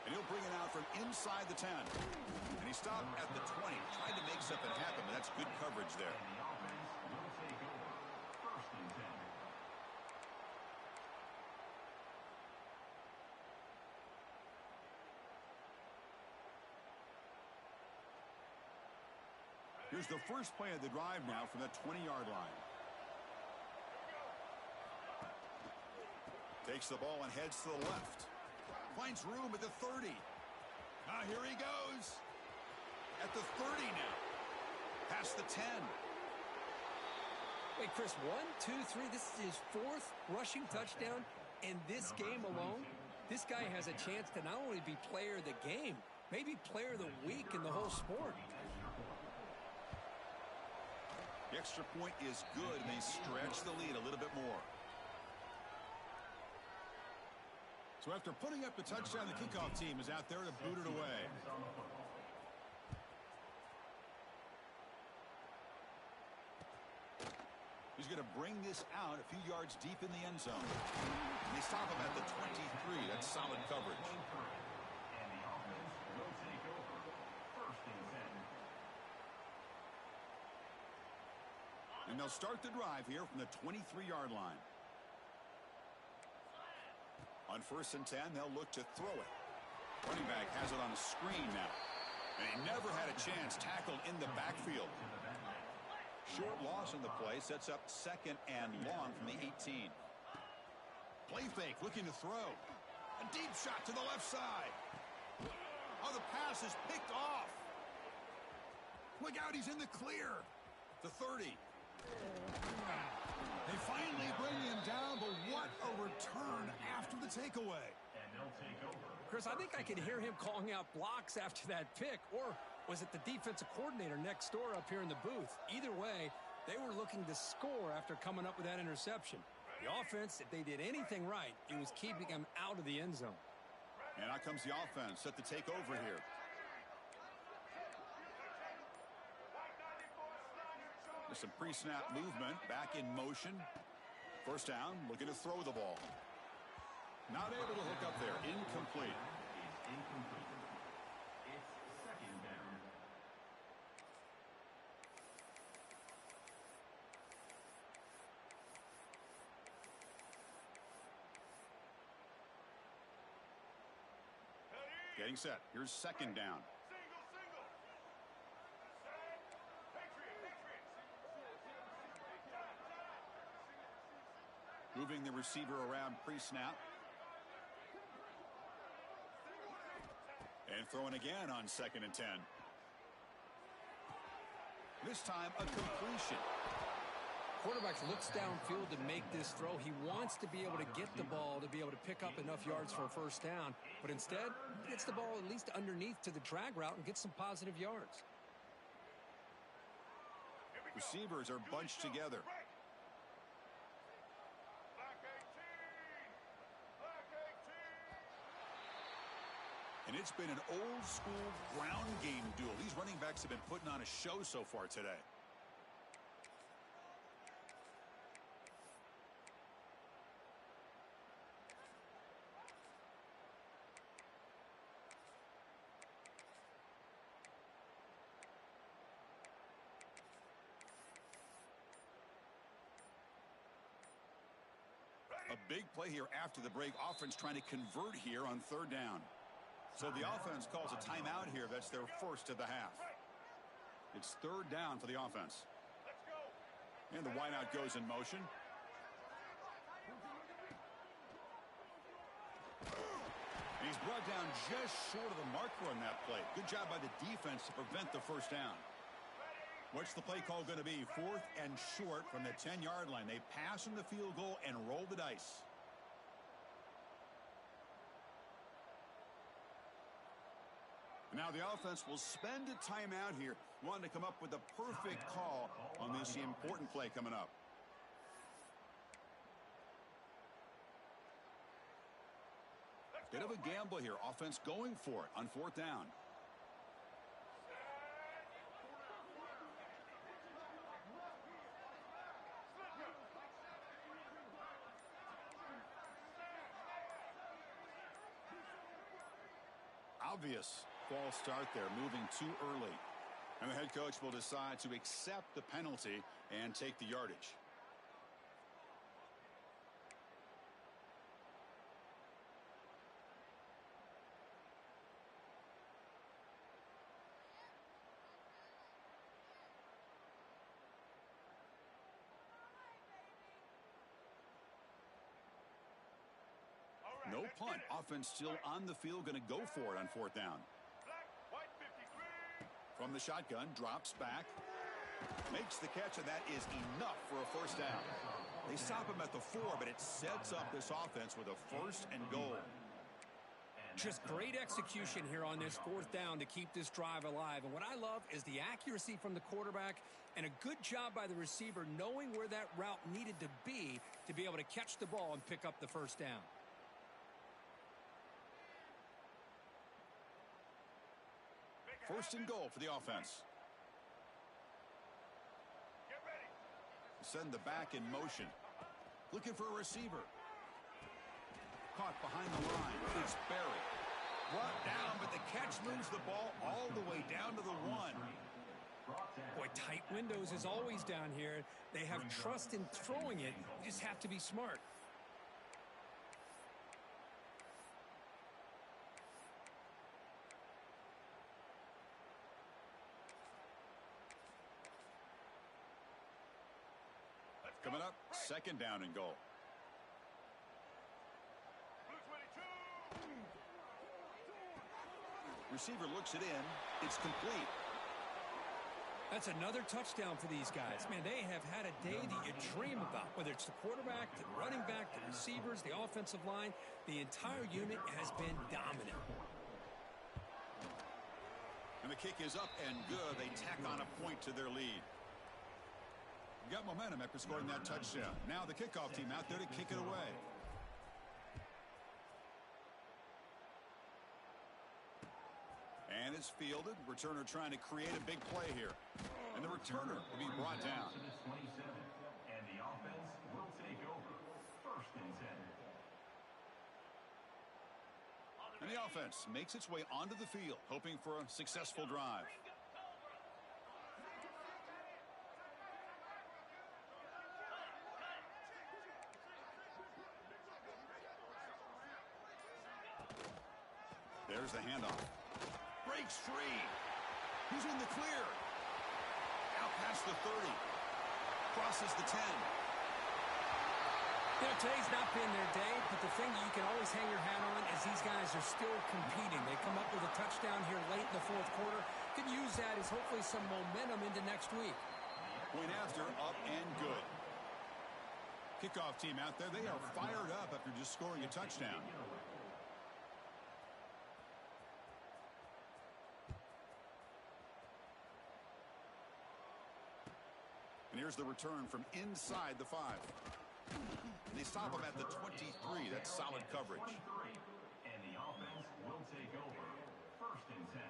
And he'll bring it out from inside the 10. And he stopped at the 20, trying to make something happen, but that's good coverage there. Here's the first play of the drive now from the 20-yard line. Takes the ball and heads to the left. Finds room at the 30. Here he goes. At the 30 now. Past the 10. Wait, Chris, 1, 2, 3. This is his fourth rushing touchdown in this game alone. This guy has a chance to not only be player of the game, maybe player of the week in the whole sport. The extra point is good, and they stretch the lead a little bit more. So after putting up the touchdown, the kickoff team is out there to boot it away. He's going to bring this out a few yards deep in the end zone. And they stop him at the 23. That's solid coverage. And the offense will take over. First and 10. And they'll start the drive here from the 23-yard line. On first and 10, they'll look to throw it. Running back has it on a screen now. And he never had a chance tackled in the backfield. Short loss in the play sets up second and long from the 18. Play fake, looking to throw. A deep shot to the left side. Oh, the pass is picked off. Look out, he's in the clear. The 30. They finally bring him down, but what a return after the takeaway. And they'll take over. Chris, I think I could hear him calling out blocks after that pick, or was it the defensive coordinator next door up here in the booth? Either way, they were looking to score after coming up with that interception. The offense, if they did anything right, it was keeping them out of the end zone. And out comes the offense, set to take over here. There's some pre-snap movement, back in motion. First down, looking to throw the ball. Not able to hook up there, incomplete. It's incomplete. It's second down. Getting set. Here's second down. Moving the receiver around pre-snap. And throwing again on second and 10. This time a completion. Quarterback looks downfield to make this throw. He wants to be able to get the ball to be able to pick up enough yards for a first down. But instead, he gets the ball at least underneath to the drag route and gets some positive yards. Receivers are bunched together. And it's been an old-school ground game duel. These running backs have been putting on a show so far today. A big play here after the break. Offense trying to convert here on third down. So the offense calls a timeout here. That's their first of the half. It's third down for the offense. And the wideout goes in motion. And He's brought down just short of the marker on that play. Good job by the defense to prevent the first down. What's the play call going to be? 4th and short from the 10-yard line. They pass on the field goal and roll the dice. Now the offense will spend a timeout here, wanting to come up with the perfect call on this important play coming up. Bit of a gamble here. Offense going for it on 4th down. Obvious false start there, moving too early. And the head coach will decide to accept the penalty and take the yardage. No punt. Offense still on the field, going to go for it on 4th down. From the shotgun, drops back, makes the catch, and that is enough for a first down. They stop him at the 4, but it sets up this offense with a 1st and goal. Just great execution here on this 4th down to keep this drive alive. And what I love is the accuracy from the quarterback and a good job by the receiver knowing where that route needed to be able to catch the ball and pick up the first down. 1st and goal for the offense. Send the back in motion. Looking for a receiver. Caught behind the line. It's Barry. Brought down, but the catch moves the ball all the way down to the 1. Boy, tight windows is always down here. They have trust in throwing it. You just have to be smart. Coming up, 2nd down and goal. Receiver looks it in. It's complete. That's another touchdown for these guys. Man, they have had a day that you dream about, whether it's the quarterback, the running back, the receivers, the offensive line. The entire unit has been dominant. And the kick is up and good. They tack on a point to their lead. Got momentum after scoring that touchdown. Now the kickoff team out there to kick it away. And it's fielded. Returner trying to create a big play here. And the returner will be brought down. And the offense will take over. 1st and 10. And the offense makes its way onto the field, hoping for a successful drive. There's the handoff. Breaks free. He's in the clear. Out past the 30. Crosses the 10. You know, today's not been their day, but the thing that you can always hang your hat on is these guys are still competing. They come up with a touchdown here late in the 4th quarter. Could use that as hopefully some momentum into next week. Point after, up and good. Kickoff team out there, they are fired up after just scoring a touchdown. And here's the return from inside the 5. They stop him at the 23. That's solid coverage. And the offense will take over. 1st and 10.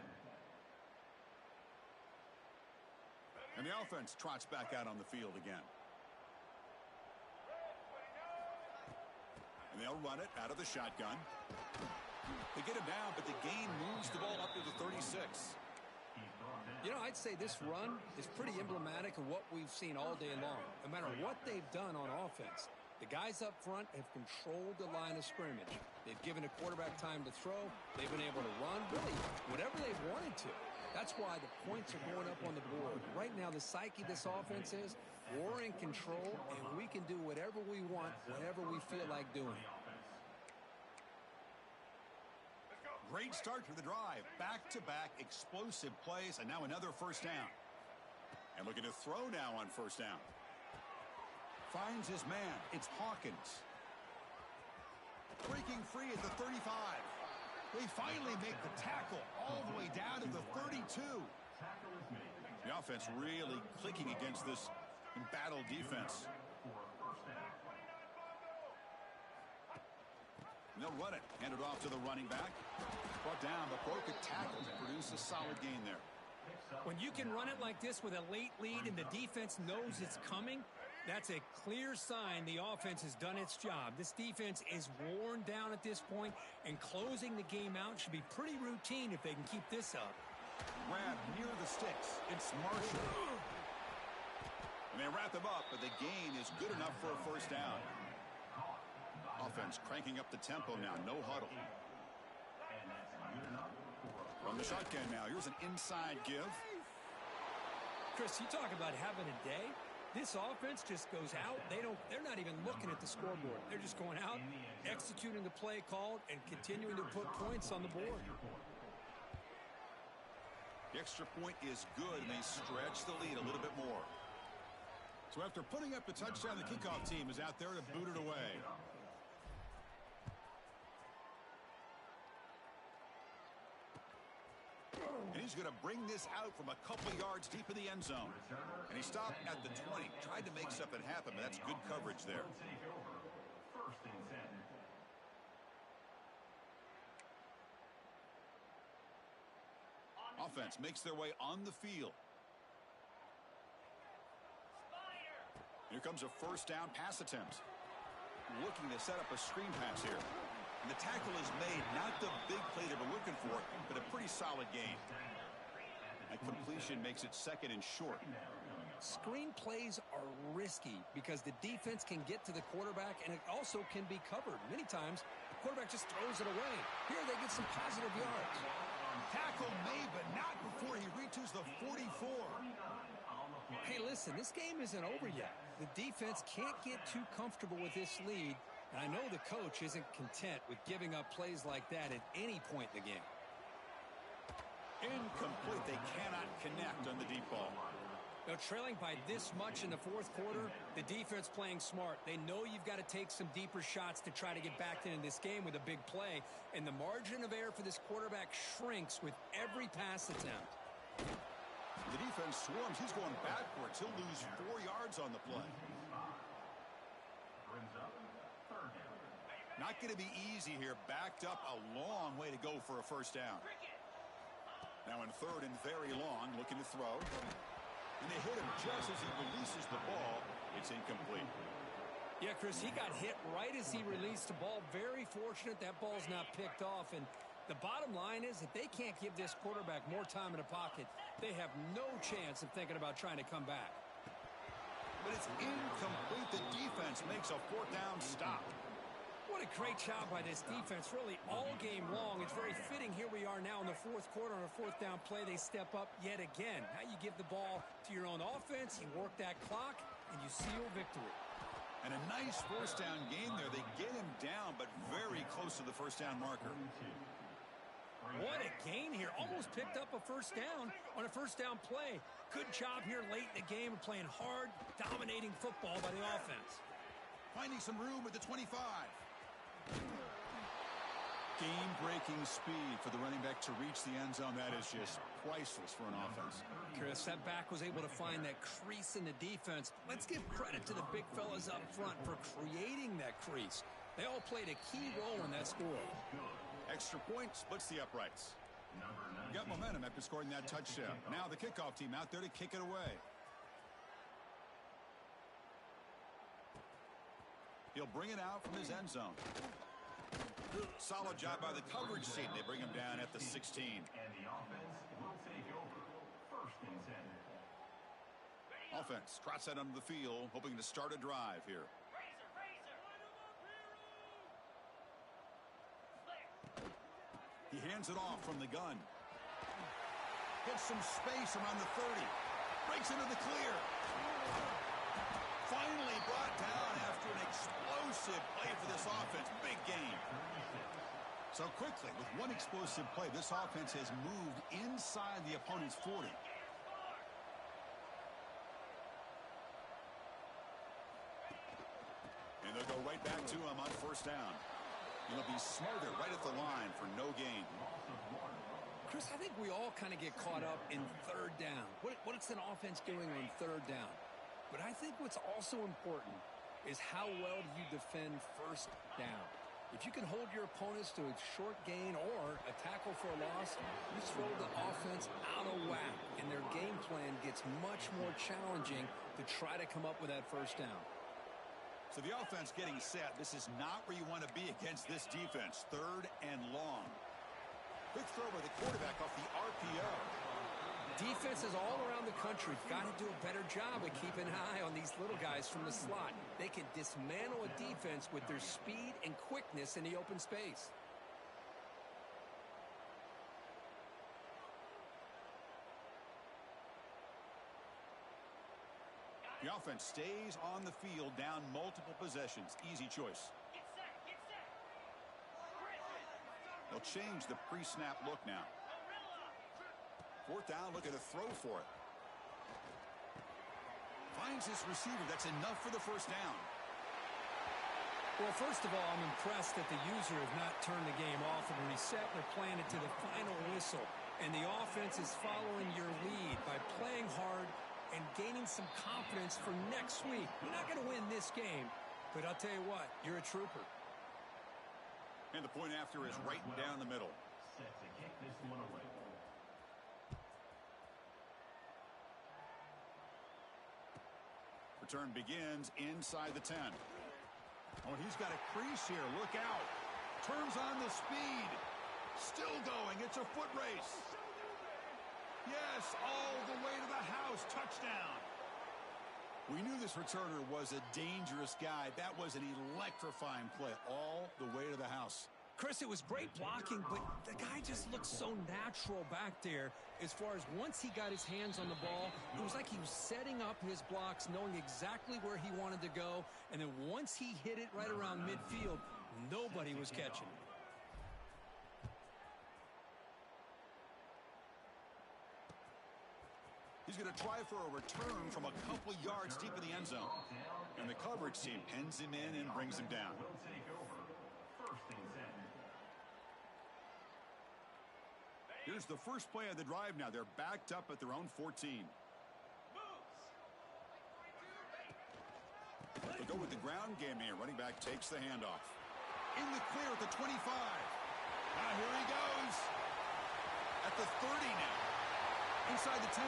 And the offense trots back out on the field again. And they'll run it out of the shotgun. They get him down, but the gain moves the ball up to the 36. You know, I'd say this run is pretty emblematic of what we've seen all day long. No matter what they've done on offense, the guys up front have controlled the line of scrimmage. They've given a quarterback time to throw. They've been able to run, really, whatever they've wanted to. That's why the points are going up on the board. Right now, the psyche of this offense is we're in control, and we can do whatever we want, whenever we feel like doing it. Great start to the drive. Back-to-back explosive plays, and now another first down. And looking to throw now on first down. Finds his man. It's Hawkins. Breaking free at the 35. They finally make the tackle all the way down to the 32. The offense really clicking against this embattled defense. And they'll run it. Hand it off to the running back. Brought down, but broke a tackle to produce a solid gain there. When you can run it like this with a late lead and the defense knows it's coming, that's a clear sign the offense has done its job. This defense is worn down at this point, and closing the game out should be pretty routine if they can keep this up. Grab near the sticks. It's Marshall. And they wrap him up, but the gain is good enough for a first down. Offense cranking up the tempo now. No huddle. From the shotgun now. Here's an inside give. Chris, you talk about having a day. This offense just goes out. They're not even looking at the scoreboard. They're just going out, executing the play called, and continuing to put points on the board. The extra point is good, and they stretch the lead a little bit more. So after putting up the touchdown, the kickoff team is out there to boot it away. And he's going to bring this out from a couple yards deep in the end zone. And he stopped at the 20. Tried to make something happen, but that's good coverage there. Offense makes their way on the field. Here comes a first down pass attempt. Looking to set up a screen pass here. And the tackle is made, not the big play they were looking for, but a pretty solid gain. That completion makes it second and short. Screen plays are risky because the defense can get to the quarterback, and it also can be covered. Many times, the quarterback just throws it away. Here they get some positive yards. Tackle made, but not before he reaches the 44. Hey, listen, this game isn't over yet. The defense can't get too comfortable with this lead, and I know the coach isn't content with giving up plays like that at any point in the game. Incomplete. They cannot connect on the deep ball. Now, trailing by this much in the fourth quarter, the defense playing smart. They know you've got to take some deeper shots to try to get back into this game with a big play, and the margin of error for this quarterback shrinks with every pass attempt. The defense swarms. He's going backwards. He'll lose 4 yards on the play. Not going to be easy here. Backed up a long way to go for a first down. Now in third and very long, looking to throw. And they hit him just as he releases the ball. It's incomplete. Yeah, Chris, he got hit right as he released the ball. Very fortunate that ball's not picked off. And the bottom line is that they can't give this quarterback more time in the pocket. They have no chance of thinking about trying to come back. But it's incomplete. The defense makes a fourth down stop. What a great job by this defense, really all game long. It's very fitting. Here we are now in the fourth quarter on a fourth down play. They step up yet again. Now you give the ball to your own offense, you work that clock, and you seal victory. And a nice first down game there. They get him down, but very close to the first down marker. What a gain here. Almost picked up a first down on a first down play. Good job here late in the game of playing hard, dominating football by the offense. Finding some room at the 25. Game-breaking speed for the running back to reach the end zone. That is just priceless for an offense. Chris, that back was able to find that crease in the defense. Let's give credit to the big fellas up front for creating that crease. They all played a key role in that score. Extra point splits the uprights. Got momentum after scoring that touchdown. Now the kickoff team out there to kick it away. He'll bring it out from his end zone. Solid job by the coverage team. They bring him down at the 16. And the offense will take over. First and 10. Offense trots out onto the field, hoping to start a drive here. He hands it off from the gun. Gets some space around the 30. Breaks into the clear. Finally brought down after an explosive play for this offense. Big game. So quickly, with one explosive play, this offense has moved inside the opponent's 40. And they'll go right back to him on first down. He'll be smarter right at the line for no gain. Chris, I think we all kind of get caught up in third down. What's an offense doing on third down? But I think what's also important is how well do you defend first down. If you can hold your opponents to a short gain or a tackle for a loss, you throw the offense out of whack, and their game plan gets much more challenging to try to come up with that first down. So the offense getting set. This is not where you want to be against this defense. Third and long. Quick throw by the quarterback off the RPO. Defenses all around the country got to do a better job of keeping an eye on these little guys from the slot. They can dismantle a defense with their speed and quickness in the open space. The offense stays on the field, down multiple possessions. Easy choice. They'll change the pre-snap look now. Fourth down, looking to throw for it. Finds his receiver. That's enough for the first down. Well, first of all, I'm impressed that the user has not turned the game off and reset. They're playing it to the final whistle. And the offense is following your lead by playing hard and gaining some confidence for next week. You're not going to win this game, but I'll tell you what, you're a trooper. And the point after is right down the middle. Set to kick this one away. Return begins inside the 10. Oh, he's got a crease here. Look out. Turns on the speed. Still going. It's a foot race. Yes, all the way to the house. Touchdown. We knew this returner was a dangerous guy. That was an electrifying play all the way to the house. Chris, it was great blocking, but the guy just looked so natural back there as far as once he got his hands on the ball, it was like he was setting up his blocks, knowing exactly where he wanted to go, and then once he hit it right around midfield, nobody was catching it. He's going to try for a return from a couple yards deep in the end zone. And the coverage team pins him in and brings him down. Will take over. First and 10. Here's the first play of the drive now. They're backed up at their own 14. They go with the ground game here. Running back takes the handoff. In the clear at the 25. Now here he goes. At the 30 now. Inside the 10.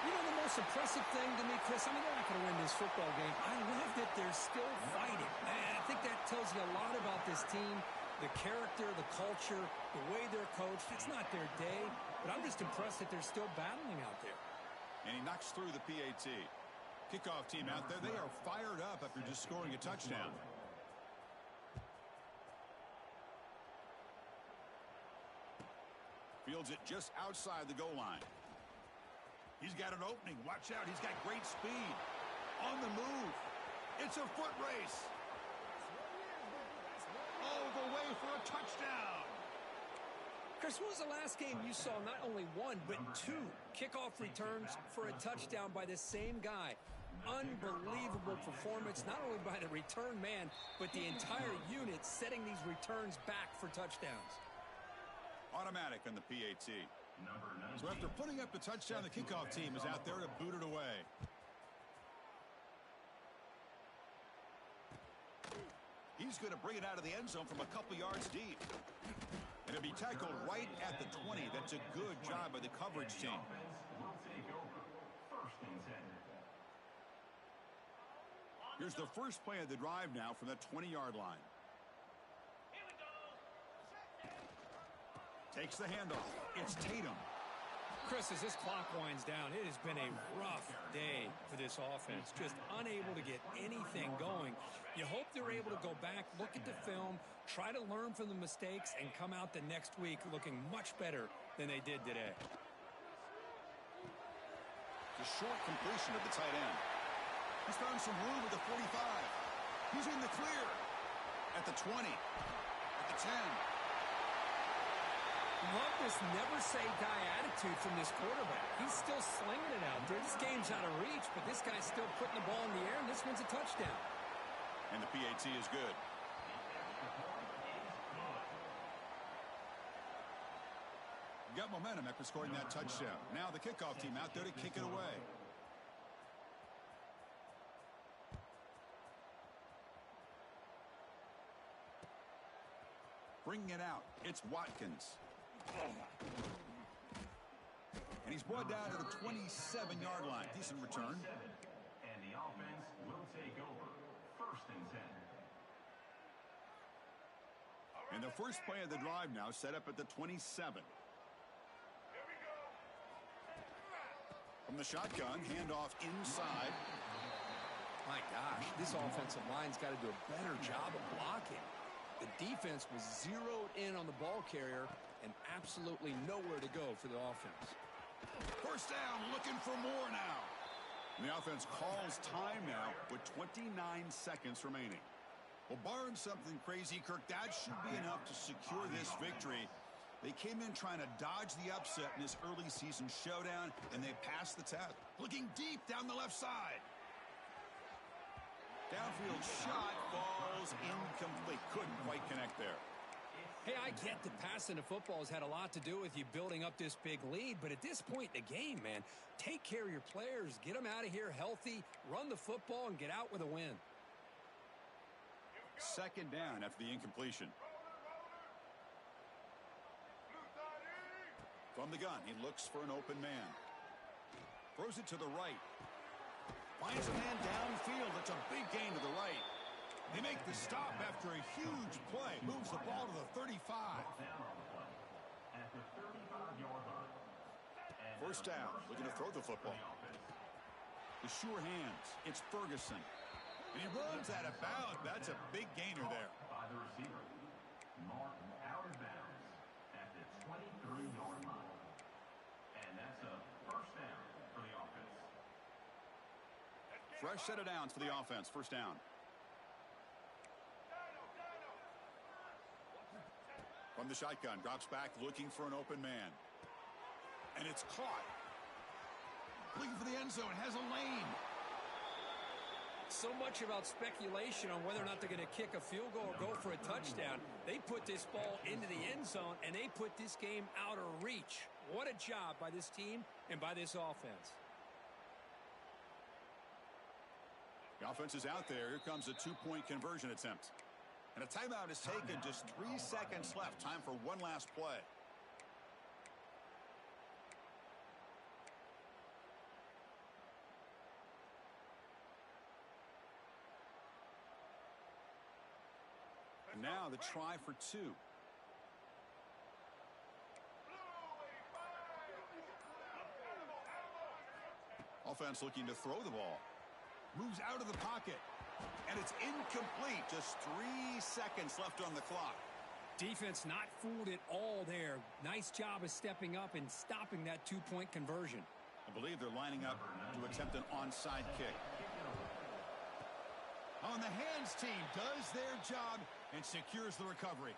You know, the most impressive thing to me, Chris, I mean, they're not going to win this football game. I love that they're still fighting. And I think that tells you a lot about this team, the character, the culture, the way they're coached. It's not their day, but I'm just impressed that they're still battling out there. And he knocks through the PAT. Kickoff team out there, they are fired up after just scoring a touchdown. Fields it just outside the goal line. He's got an opening. Watch out. He's got great speed. On the move. It's a foot race. All the way for a touchdown. Chris, when was the last game you saw not only one, but two kickoff returns for a touchdown by the same guy? Unbelievable performance, not only by the return man, but the entire unit setting these returns back for touchdowns. Automatic on the PAT. So after putting up the touchdown, the kickoff team is out there to boot it away. He's going to bring it out of the end zone from a couple yards deep. And it'll be tackled right at the 20. That's a good job by the coverage team. Will take over. First and 10. Here's the first play of the drive now from the 20-yard line. Takes the handoff. It's Tatum. Chris, as this clock winds down, it has been a rough day for this offense. Just unable to get anything going. You hope they're able to go back, look at the film, try to learn from the mistakes, and come out the next week looking much better than they did today. The short completion of the tight end. He's found some room at the 45. He's in the clear. At the 20. At the 10. Love this never-say-die attitude from this quarterback. He's still slinging it out there. This game's out of reach, but this guy's still putting the ball in the air, and this one's a touchdown. And the PAT is good. Got momentum after scoring that touchdown. Now the kickoff team out there to kick it away. Bringing it out, it's Watkins. And he's brought down to the 27-yard line. Decent return. And the offense will take over. First and 10. And the first play of the drive now set up at the 27. From the shotgun, handoff inside. My gosh, this offensive line's got to do a better job of blocking. The defense was zeroed in on the ball carrier and absolutely nowhere to go for the offense. First down, looking for more now. And the offense calls time now with 29 seconds remaining. Well, barring something crazy, Kirk, that should be enough to secure this victory. They came in trying to dodge the upset in this early season showdown, and they passed the test. Looking deep down the left side. Downfield shot falls incomplete. Couldn't quite connect there. Hey, I get that passing the football has had a lot to do with you building up this big lead, but at this point in the game, man, take care of your players, get them out of here healthy, run the football, and get out with a win. Second down after the incompletion. From the gun, he looks for an open man. Throws it to the right. Finds a man downfield. It's a big gain to the right. They make the stop after a huge play. Moves the ball to the 35. At the 35-yard line. First down, looking to throw the football. The sure hands. It's Ferguson. And he runs out of bounds. That's a big gainer there. By the receiver. Martin out of bounds at the 23-yard line. And that's a first down for the offense. Fresh set of downs for the offense. First down. From the shotgun, drops back, looking for an open man. And it's caught. Looking for the end zone, has a lane. So much about speculation on whether or not they're going to kick a field goal or go for a touchdown. They put this ball into the end zone, and they put this game out of reach. What a job by this team and by this offense. The offense is out there. Here comes a two-point conversion attempt. And a timeout is taken. Just 3 seconds left. Time for one last play. And now the try for two. Offense looking to throw the ball. Moves out of the pocket. And it's incomplete. Just 3 seconds left on the clock. Defense not fooled at all there. Nice job of stepping up and stopping that two-point conversion. I believe they're lining up to attempt an onside kick. On the hands team does their job and secures the recovery.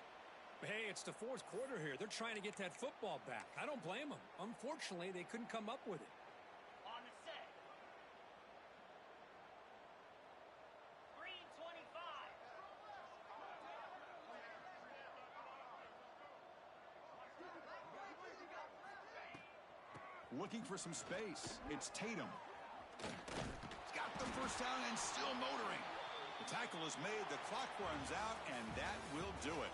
Hey, it's the fourth quarter here. They're trying to get that football back. I don't blame them. Unfortunately, they couldn't come up with it. On the set. Green 25. Looking for some space. It's Tatum. He's got the first down and still motoring. The tackle is made. The clock runs out, and that will do it.